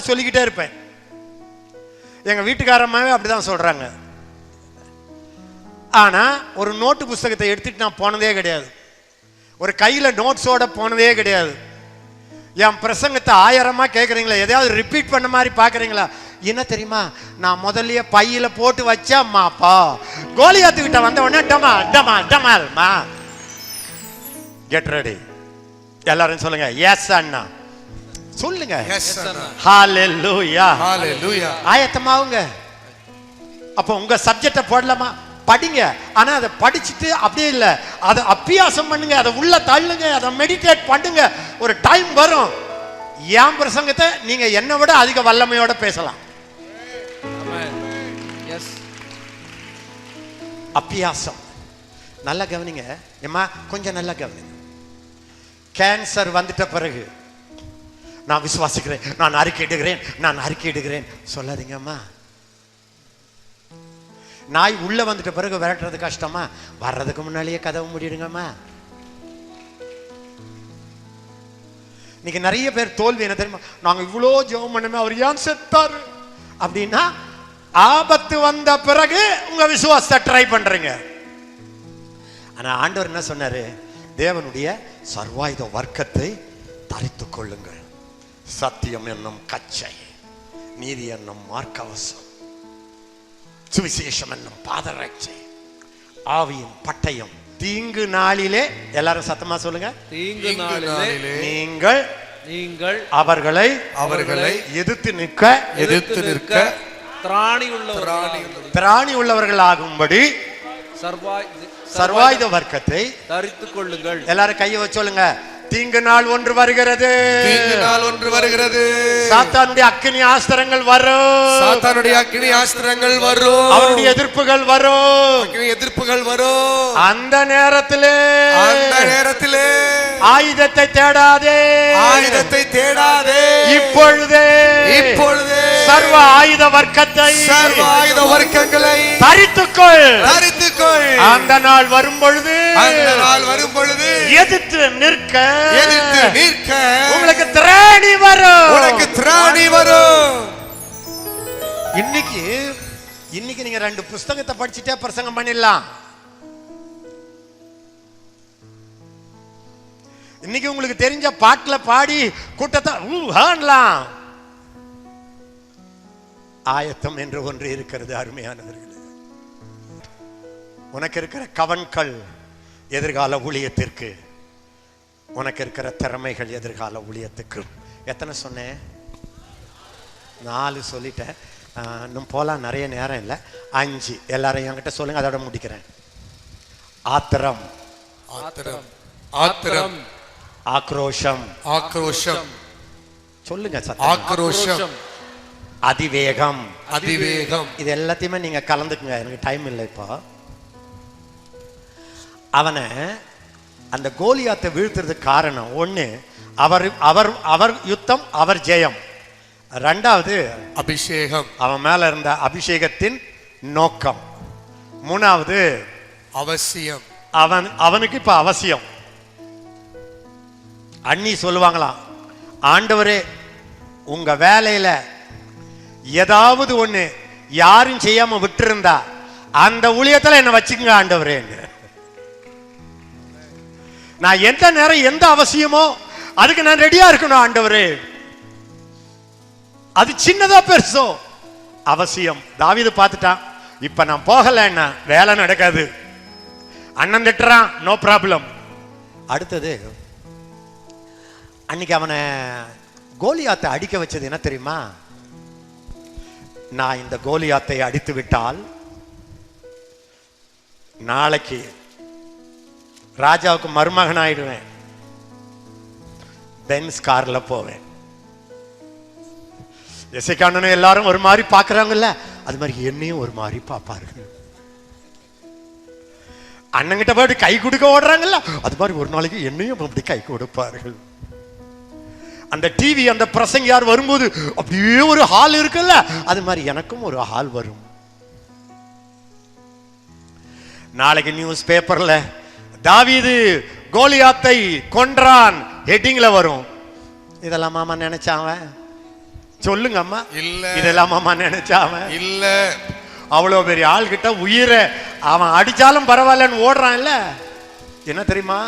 Speaker 1: சொல்லிக்கிட்டே இருப்பேன். எங்க வீட்டுக்காரம்மாவே அப்படிதான் சொல்றாங்க. ஆனா ஒரு நோட்டு புஸ்தகத்தை எடுத்துட்டு நான் போனதே கிடையாது, ஒரு கையில நோட்ஸோட போனதே கிடையாது. என் பிரசங்கத்தை 1000மா கேட்குறீங்களா? எதையாவது ரிப்பீட் பண்ண மாதிரி பார்க்குறீங்களா? என்ன தெரியுமா, நான் முதல்லயே பையில போட்டு வச்சாம்மாப்பா, கோலியாத்துக்கிட்ட வந்த உடனே டமா டமா டமால்மா. Get ready. எல்லாரும் சொல்லுங்க எஸ் அண்ணா, சொல்லுங்க ஹல்லேலூயா ஹல்லேலூயா. ஆயத்தமாவுங்க. அப்போ உங்க சப்ஜெக்டை போடலாமா? படிங்க. ஆனா அதை படிச்சுட்டு அப்படியே இல்லை, அதை அபியாசம் பண்ணுங்க, அதை உள்ள தள்ளுங்க, அதை மெடிடேட் பண்ணுங்க. ஒரு டைம் வரும், என் பிரசங்கத்தை நீங்க என்னை விட அதிக வல்லமையோட பேசலாம். அபியாசம். நல்லா கவனிங்க ஏமா, கொஞ்சம் நல்லா கவனிங்க. கேன்சர் வந்துட்ட பிறகு நான் விசுவாசிக்கிறேன், நான் அறிக்கையிடுகிறேன் சொல்லாதீங்கம்மா. நாய் உள்ள வந்துட்ட பிறகு விரட்டுறது கஷ்டமா? வர்றதுக்கு முன்னாலேயே கதவு மூடிடுங்கம்மா. இன்னைக்கு நிறைய பேர் தோல்வி என்ன தெரியுமா? நாங்க இவ்வளோ ஜெபம் பண்ணுமே, அவர் ஏன் செத்தாரு அப்படின்னா, ஆபத்து வந்த பிறகு உங்க விசுவாசத்தை ட்ரை பண்றீங்க. ஆனா ஆண்டவர் என்ன சொன்னாரு? தேவனுடைய சர்வாயுத வர்க்கத்தை தரித்துக் கொள்ளுங்கள். சத்தியம் என்னும் கச்சை, நீதி என்னும் மார்க்கவசம், சுவிசேஷம் என்னும் பாதரட்சை, ஆவியின் பட்டயம். தீங்கு நாளிலே, எல்லாரும் சத்தமா சொல்லுங்க, தீங்கு நாளிலே நீங்கள் அவர்களை எதிர்த்து நிற்க திராணி உள்ளவர்கள் ஆகும்படி சர்வாயுத வர்க்கத்தை
Speaker 3: தரித்துக் கொள்ளுங்கள்.
Speaker 1: எல்லாரும் கையை வச்சு சொல்லுங்க. தீங்கு நாள் ஒன்று வருகிறது.
Speaker 2: தீங்கு நாள் ஒன்று வருகிறது.
Speaker 1: சாத்தானுடைய அக்கினி ஆஸ்திரங்கள் வரும்.
Speaker 2: சாத்தானுடைய அக்கினி ஆஸ்திரங்கள் வரும்.
Speaker 1: அவருடைய எதிர்ப்புகள் வரும்.
Speaker 2: அக்கினி எதிர்ப்புகள் வரும்.
Speaker 1: அந்த நேரத்திலே ஆயுதத்தை தேடாதே.
Speaker 2: ஆயுதத்தை தேடாதே.
Speaker 1: இப்பொழுதே சர்வ ஆயுத வர்க்கத்தை தரித்துக்கொள். அந்த நாள் வரும் பொழுது எதிர்த்து நிற்க உங்களுக்கு திராணி வரும். இன்னைக்கு நீங்க 2 புஸ்தகத்தை படிச்சுட்டே பிரசங்கம் பண்ணிடலாம். இன்னைக்கு உங்களுக்கு தெரிஞ்ச பாட்டுல பாடி கூட்டத்தை ஆயத்தம் என்று ஒன்று இருக்கிறது. அருமையானவர்களே, உனக்கு இருக்கிற கவன்கள் எதிர்கால ஊழியத்திற்கு, உனக்கு இருக்கிற திறமைகள் எதிர்கால ஊழியத்துக்கு. எத்தனை சொன்னேன்? 4 சொல்லிட்டேன். இன்னும் போலாம், நிறைய நேரம் இல்லை. 5 எல்லாரும் என்கிட்ட சொல்லுங்க, அதோட முடிக்கிறேன். ஆத்திரம், ஆக்ரோஷம், சொல்லுங்க
Speaker 2: ஆக்ரோஷம்,
Speaker 1: அதிவேகம்,
Speaker 2: இது
Speaker 1: எல்லாத்தையுமே நீங்க கலந்துக்குங்க, எனக்கு டைம் இல்லை இப்போ. அவனை அந்த கோலியாத்தை வீழ்த்துறதுக்கு காரணம் ஒண்ணு, அவர் யுத்தம், அவர் ஜெயம். 2வது
Speaker 2: அபிஷேகம்,
Speaker 1: அவன் மேல இருந்த அபிஷேகத்தின் நோக்கம். 3வது
Speaker 2: அவசியம்,
Speaker 1: அவனுக்கு இப்ப அவசியம். அண்ணி சொல்லுவாங்களாம், ஆண்டவரே உங்க வேலையில ஏதாவது ஒண்ணு யாரும் செய்யாம விட்டு இருந்தா அந்த ஊழியத்துல என்ன வச்சுக்கங்க ஆண்டவரே. நான் எந்த நேரம் எந்த அவசியமோ அதுக்கு நான் ரெடியா இருக்கணும் ஆண்டவரே. அது சின்னதா பெருசோ அவசியம். தாவீது பார்த்துட்டான், இப்ப நான் போகலன்னா வேலை நடக்காது. அண்ணன் திட்டுறான், நோ ப்ராப்ளம். அடுத்தது, அன்னைக்கு அவனை கோலியாத்தை அடிக்க வச்சது என்ன தெரியுமா? நான் இந்த கோலியாத்தை அடித்து விட்டால் நாளைக்கு ராஜாவுக்கு மருமகன் ஆயிடுவேன், பென்ஸ் கார்ல போவேன். எசேக்கியா எல்லாரும் ஒரு மாதிரி பாக்குறாங்கல்ல, அது மாதிரி என்னையும் ஒரு மாதிரி பார்ப்பார்கள். அண்ணங்கிட்ட போய் கை கொடுக்க ஓடுறாங்கல்ல, அது மாதிரி ஒரு நாளைக்கு என்னையும் அப்படி கை கொடுப்பார்கள். அந்த டிவி, அந்த பிரசங்கியார் வரும்போது அப்படியே ஒரு ஹால் இருக்குல்ல, அது மாதிரி எனக்கும் ஒரு ஹால் வரும். நாளைக்கு நியூஸ் பேப்பர்ல தாவீது கோலியாத்தை கொன்றான் ஹெட்டிங்ல வரும். இதெல்லாம் மாமா நினைச்சாவ? சொல்லுங்க அம்மா.
Speaker 2: இல்ல.
Speaker 1: இதெல்லாம் மாமா நினைச்சாவ?
Speaker 2: இல்ல.
Speaker 1: அவ்வளவு பெரிய ஆள் கிட்ட உயிரை அவன் அடிச்சாலும் பரவாயில்லன்னு ஓடுறான் இல்ல. என்ன தெரியுமா?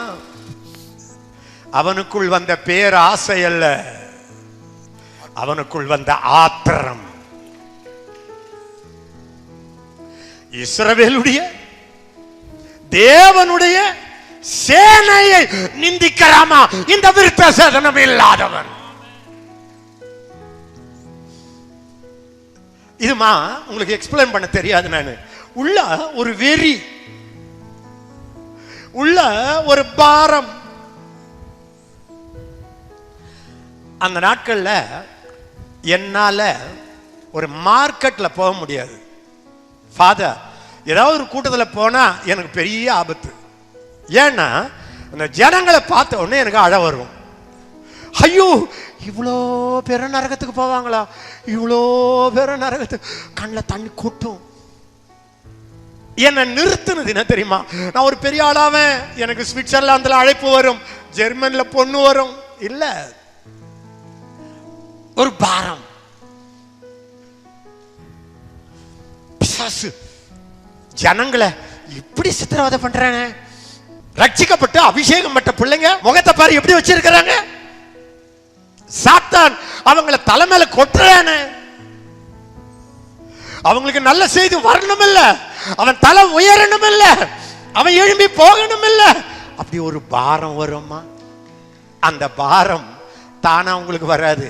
Speaker 1: அவனுக்குள் வந்த பேராசை அல்ல, அவனுக்குள் வந்த ஆத்திரம். இஸ்ரவேலுடைய தேவனுடைய சேனையை நிந்திக்கிறாமா இந்த விருத்த சேதனம் இல்லாதவன். இதுமா உங்களுக்கு எக்ஸ்பிளைன் பண்ண தெரியாது. நான் உள்ள ஒரு வெறி, உள்ள ஒரு பாரம். அந்த நாட்கள்ல என்னால ஒரு மார்க்கெட்ல போக முடியாது. ஃபாதர், ஏதாவது ஒரு கூட்டத்தில் போனா எனக்கு பெரிய ஆபத்து. ஏன்னா அந்த ஜனங்களை பார்த்த உடனே எனக்கு அழ வரும். ஐயோ, இவ்வளோ பேர நரகத்துக்கு போவாங்களா, இவ்வளோ பேர நரகத்துக்கு, கண்ணில் தண்ணி கொட்டும். என்ன நிறுத்துனது என்ன தெரியுமா? நான் ஒரு பெரிய ஆளாவேன், எனக்கு சுவிட்சர்லாந்துல அழைப்பு வரும், ஜெர்மன்ல பொண்ணு வரும். இல்ல, ஒரு பாரம். பிசாசு ஜனங்களை இப்படி சித்திரவதை பண்றானே. ரட்சிக்கப்பட்டு அபிஷேகம் பட்ட பிள்ளைங்க முகத்தை பாரு எப்படி வச்சிருக்கிறாங்க. சாத்தான் அவங்கள தலைமையில கொட்டுறானே. அவங்களுக்கு நல்ல செய்தி வரணும் இல்ல, அவன் தலை உயரணும் இல்ல, அவன் எழும்பி போகணும் இல்ல. அப்படி ஒரு பாரம் வருமா? அந்த பாரம் தானா உங்களுக்கு வராது.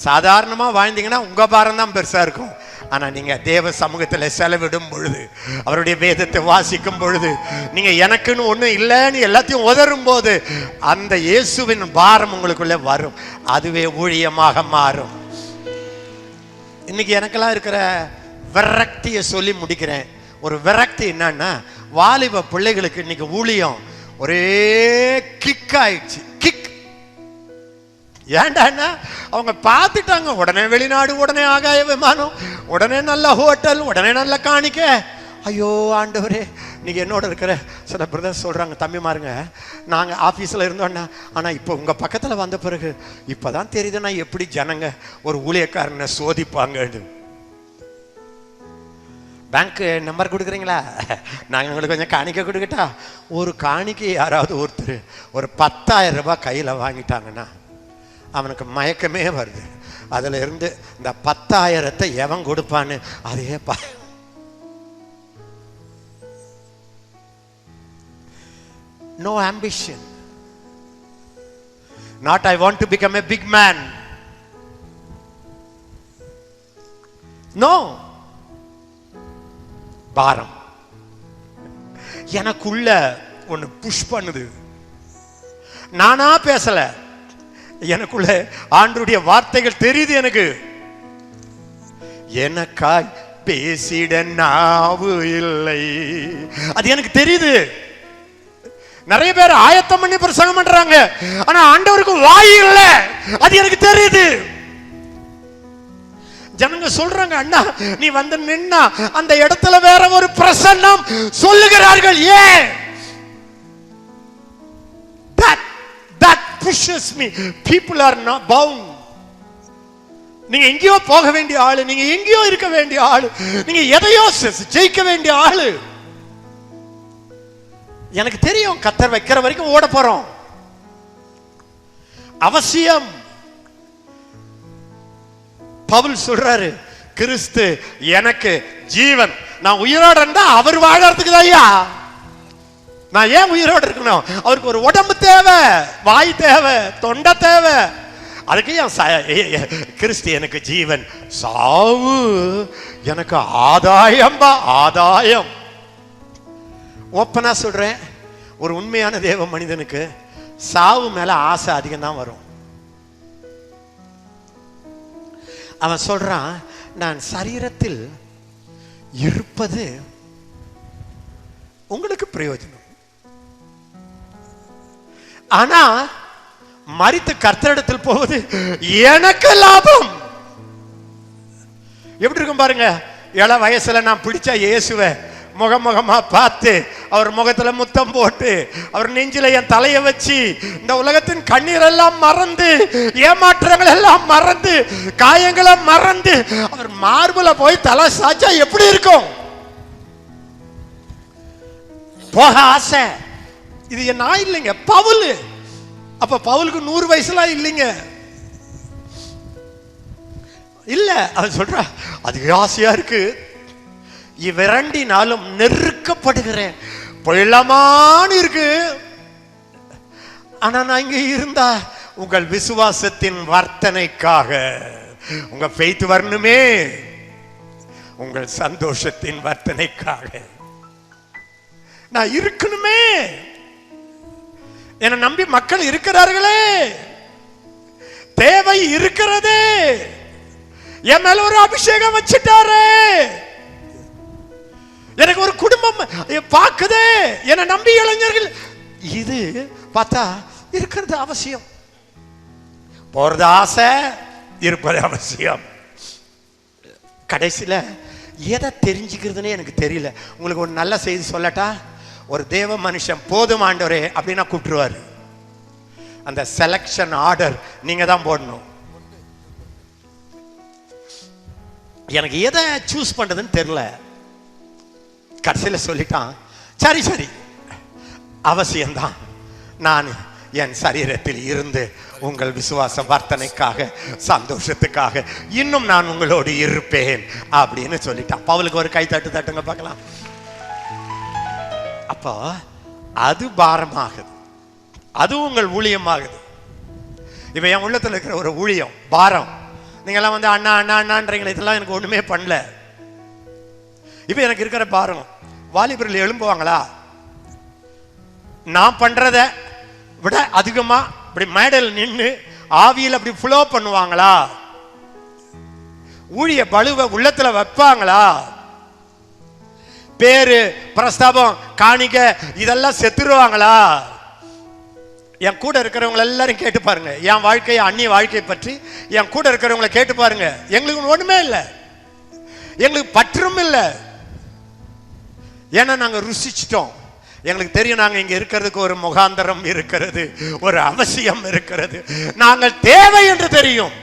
Speaker 1: சாதாரணமா வாழ்ந்தீங்கன்னா உங்க பாரம் தான் பெருசா இருக்கும். ஆனா நீங்க தேவ சமூகத்துல செலவிடும் பொழுது, அவருடைய வேதத்தை வாசிக்கும் பொழுது, நீங்க எனக்குன்னு ஒண்ணு இல்லைன்னு எல்லாத்தையும் உதறும் போது அந்த இயேசுவின் பாரம் உங்களுக்குள்ள வரும். அதுவே ஊழியமாக மாறும். இன்னைக்கு எனக்கெல்லாம் இருக்கிற விரக்தியை சொல்லி முடிக்கிறேன். ஒரு விரக்தி என்னன்னா, வாலிப பிள்ளைகளுக்கு இன்னைக்கு ஊழியம் ஒரே கிக் ஆயிடுச்சு. கிக் ஏண்டான்னா அவங்க பார்த்துட்டாங்க, உடனே வெளிநாடு, உடனே ஆகாய விமானம், உடனே நல்ல ஹோட்டல், உடனே நல்ல காணிக்க. ஐயோ ஆண்டவரே, நீங்க என்னோட இருக்கிற சில பிரதர்ஸ் சொல்றாங்க, தம்பி மாருங்க, நாங்க ஆபீஸ்ல இருந்தோம்னா, ஆனா இப்போ உங்க பக்கத்துல வந்த பிறகு இப்பதான் தெரியுதுன்னா எப்படி ஜனங்க ஒரு ஊழியக்காரனை சோதிப்பாங்கன்னு. பேங்க் நம்பர் கொடுக்குறீங்களா? நாங்கள் உங்களுக்கு கொஞ்சம் காணிக்கை கொடுக்கட்டா? ஒரு காணிக்கை யாராவது ஒருத்தர் ஒரு 10,000 ரூபாய் கையில் வாங்கிட்டாங்கன்னா அவனுக்கு மயக்கமே வருது. அதில் இருந்து இந்த 10,000 எவன் கொடுப்பான்னு அதே no ambition. Not I want to become a big man. No. பாரம் எனக்குள்ள ஒண்ணு புஷ் பண்ணுது. நானா பேசல, எனக்குள்ள ஆண்டவருடைய வார்த்தைகள் தெரியுது. எனக்கு எனக்காய் பேசிட நாவு இல்லை, அது எனக்கு தெரியுது. நிறைய பேர் ஆயத்தம் பண்ணி பிரசங்கம் பண்றாங்க, ஆனா ஆண்டவருக்கு வாய் இல்லை, அது எனக்கு தெரியுது. ஜனங்க சொல்றாங்க, அண்ணா நீ வந்து நின்னா அந்த இடத்துல வேற ஒரு பிரசன்னம் சொல்லுகிறார்கள். ஏன்? that pushes me. People are not bound. நீங்க எங்கேயோ போக வேண்டிய ஆளு, நீங்க எங்கேயோ இருக்க வேண்டிய ஆளு, நீங்க எதையோ ஜெயிக்க வேண்டிய ஆளு. எனக்கு தெரியும், கர்த்தர் வைக்கிற வரைக்கும் ஓட போறோம். அவசியம். பவுல் சொல்றாரு, கிறிஸ்து எனக்கு ஜீவன். நான் உயிரோட இருந்தா அவர் வாழறதுக்கு தான்யா. நான் ஏன் உயிரோடு இருக்கணும்? அவருக்கு ஒரு உடம்பு தேவை, வாய் தேவை, தொண்டை தேவை. அதுக்கு கிறிஸ்து எனக்கு ஜீவன், சாவு எனக்கு ஆதாயம். ஆதாயம். ஓப்பனா சொல்றேன், ஒரு உண்மையான தேவ மனிதனுக்கு சாவு மேல ஆசை அதிகம் தான் வரும். அவன் சொல்றான், நான் சரீரத்தில் இருப்பது உங்களுக்கு பிரயோஜனம், ஆனா மரித்து கர்த்தரிடத்தில் போவது எனக்கு லாபம். எப்படி இருக்கும் பாருங்க. இள வயசுல நான் பிடிச்ச இயேசுவை முகமுகமா பார்த்து, அவர் முகத்துல முத்தம் போட்டு, அவர் நெஞ்சில என் தலையை வச்சு, இந்த உலகத்தின் கண்ணீர் எல்லாம் மறந்து, ஏமாற்றங்கள் எல்லாம் மறந்து, காயங்களை மறந்து, அவர் மார்புல போய் தலை சாச்சா எப்படி இருக்கும்? போக ஆசை. இது என்ன இல்லைங்க, பவுல். அப்ப பவுலுக்கு 100 வயசுலாம் இல்லைங்க, இல்ல. அவன் சொல்ற, அது ஆசையா இருக்கு, இவ்விரண்டினாலும் நெருக்கப்படுகிறேன், பொய்யலாமான்னு இருக்கு. ஆனா நான் இங்க இருந்தா உங்கள் விசுவாசத்தின் வர்த்தனைக்காக, உங்க ஃபெய்த் வரணுமே, உங்கள் சந்தோஷத்தின் வர்த்தனைக்காக நான் இருக்கணுமே. என்னை நம்பி மக்கள் இருக்கிறார்களே, தேவை இருக்கிறதே, என் மேல ஒரு அபிஷேகம் வச்சுட்டாரு, எனக்கு ஒரு குடும்பம் பார்க்குதே, என்னை நம்பி இளைஞர்கள். இது பார்த்தா இருக்கிறது அவசியம். போறது ஆசை, இருப்பது அவசியம். கடைசியில எதை தெரிஞ்சுக்கிறதுனே எனக்கு தெரியல. உங்களுக்கு ஒரு நல்ல செய்தி சொல்லட்டா? ஒரு தேவ மனுஷன் போதும் ஆண்டவரே அப்படின்னா கூப்பிட்டுருவாரு. அந்த செலக்ஷன் ஆர்டர் நீங்க தான் போடணும். எனக்கு எதை சூஸ் பண்றதுன்னு தெரியல. கடைசியில சொல்லிட்டான், சரி சரி அவசியம்தான், நான் என் சரீரத்தில் இருந்து உங்கள் விசுவாச வர்த்தனைக்காக, சந்தோஷத்துக்காக இன்னும் நான் உங்களோடு இருப்பேன் அப்படின்னு சொல்லிட்டான். பவுலுக்கு ஒரு கை தட்டு தட்டுங்க பார்க்கலாம். அப்போ அது பாரமாகுது, அது உங்கள் ஊழியமாகுது. இப்ப என் உள்ளத்துல இருக்கிற ஒரு ஊழியம் பாரம். நீங்க எல்லாம் வந்து அண்ணா அண்ணா அண்ணான்றீங்களே, இதெல்லாம் எனக்கு ஒண்ணுமே பண்ணல. இப்ப எனக்கு இருக்கிற பாருங்க, வாலிபர்கள் எழும்புவாங்களா? நான் பண்றத விட அதிகமா இப்படி மேடையில் நின்று ஆவியில் அப்படி ஃப்ளோ பண்ணுவாங்களா? ஊழிய பலுவை உள்ளத்துல வைப்பாங்களா? பேரு, பிரஸ்தாபம், காணிக்க இதெல்லாம் செத்துருவாங்களா? என் கூட இருக்கிறவங்க எல்லாரும் கேட்டு பாருங்க, என் வாழ்க்கையை, அந்நிய வாழ்க்கையை பற்றி என் கூட இருக்கிறவங்களை கேட்டு பாருங்க. எங்களுக்கு ஒண்ணுமே இல்லை, எங்களுக்கு பற்றும் இல்லை. ஏன்னா நாங்க ருசிச்சிட்டோம். எங்களுக்கு தெரியும் நாங்க இங்க இருக்கிறதுக்கு ஒரு முகாந்தரம் இருக்கிறது, ஒரு அவசியம் இருக்கிறது, நாங்கள் தேவை என்று தெரியும்.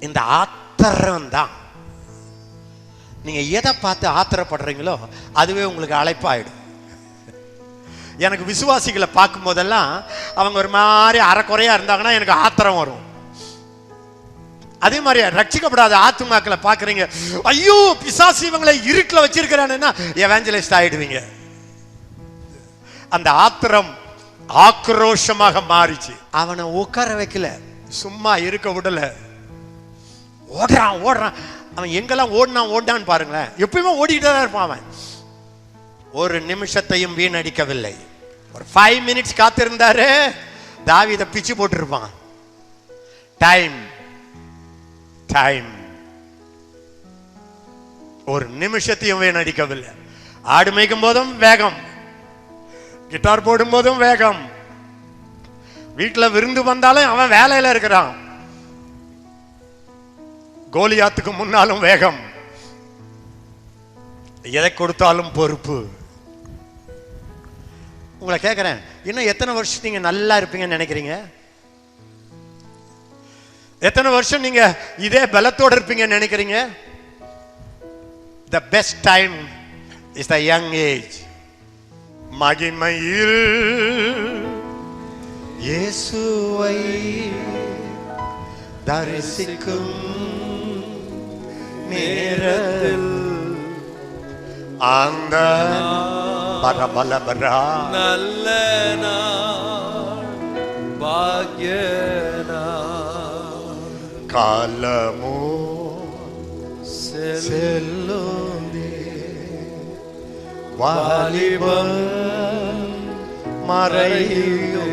Speaker 1: இந்த ஆத்திரம் தான். நீங்க எதை பார்த்து ஆத்திரப்படுறீங்களோ அதுவே உங்களுக்கு அழைப்பாயிடும். எனக்கு விசுவாசிகளை பார்க்கும் போதெல்லாம் அவங்க ஒரு மாதிரி அறக்குறையா இருந்தாங்கன்னா எனக்கு ஆத்திரம் வரும். அதே மாதிரி ரட்சிக்கப்படாத ஆத்துமாக்களை பார்க்குறீங்க, ஐயோ பிசாசு இவங்களை இருட்டில் வச்சிருக்கிறான்னா எவாஞ்சலிஸ்ட் ஆயிடுவீங்க. அந்த ஆத்திரம் ஆக்ரோஷமாக மாறிச்சு. அவனை உட்கார வைக்கல, சும்மா இருக்க விடல. ஓடுறான் ஓடுறான். அவன் எங்கெல்லாம் ஓடினான்னு பாருங்களேன். எப்பயுமே ஓடிக்கிட்டே தான் இருப்பான் அவன். ஒரு நிமிஷத்தையும் வீணடிக்கவில்லை. ஒரு 5 மினிட்ஸ் காத்திருந்தாரு, தாவீதை பிச்சு போட்டிருப்பான். டைம் டைம் ஒரு நிமிஷத்தையும் வீணடிக்கவில்லை. ஆடு மேய்க்கும் போதும் வேகம், கிட்டார் போடும் போதும் வேகம், வீட்டில் விருந்து வந்தாலும் அவன் வேலையில இருக்கிறான். கோலியாத்துக்கு முன்னாலும் வேகம், எதை கொடுத்தாலும் பொறுப்பு. உங்களை கேட்கிறேன், இன்னும் எத்தனை வருஷம் நீங்க நல்லா இருப்பீங்கன்னு நினைக்கிறீங்க? எத்தனை வருஷம் நீங்க இதே பலத்தோடு இருப்பீங்கன்னு நினைக்கிறீங்க? The best time is the young age. மகிமையில் இயேசுவை தரிசிக்கும் நேரத்தில் அந்த பரபலபரா
Speaker 3: நல்ல நாள், பாக்ய நாள்,
Speaker 1: காலமோ செல்லுதே, வாலிபம் மறையும்.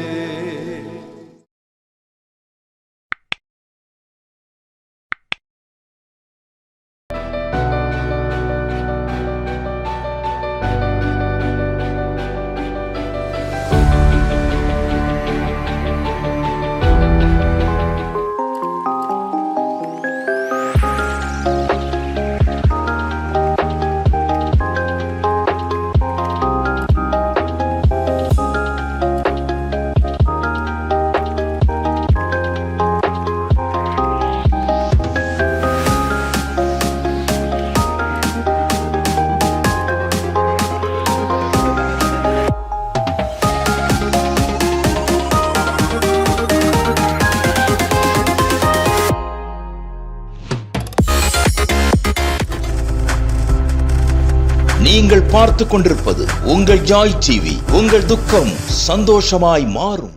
Speaker 5: நீங்கள் பார்த்துக் கொண்டிருப்பது உங்கள் ஜாய் டிவி. உங்கள் துக்கம் சந்தோஷமாய் மாறும்.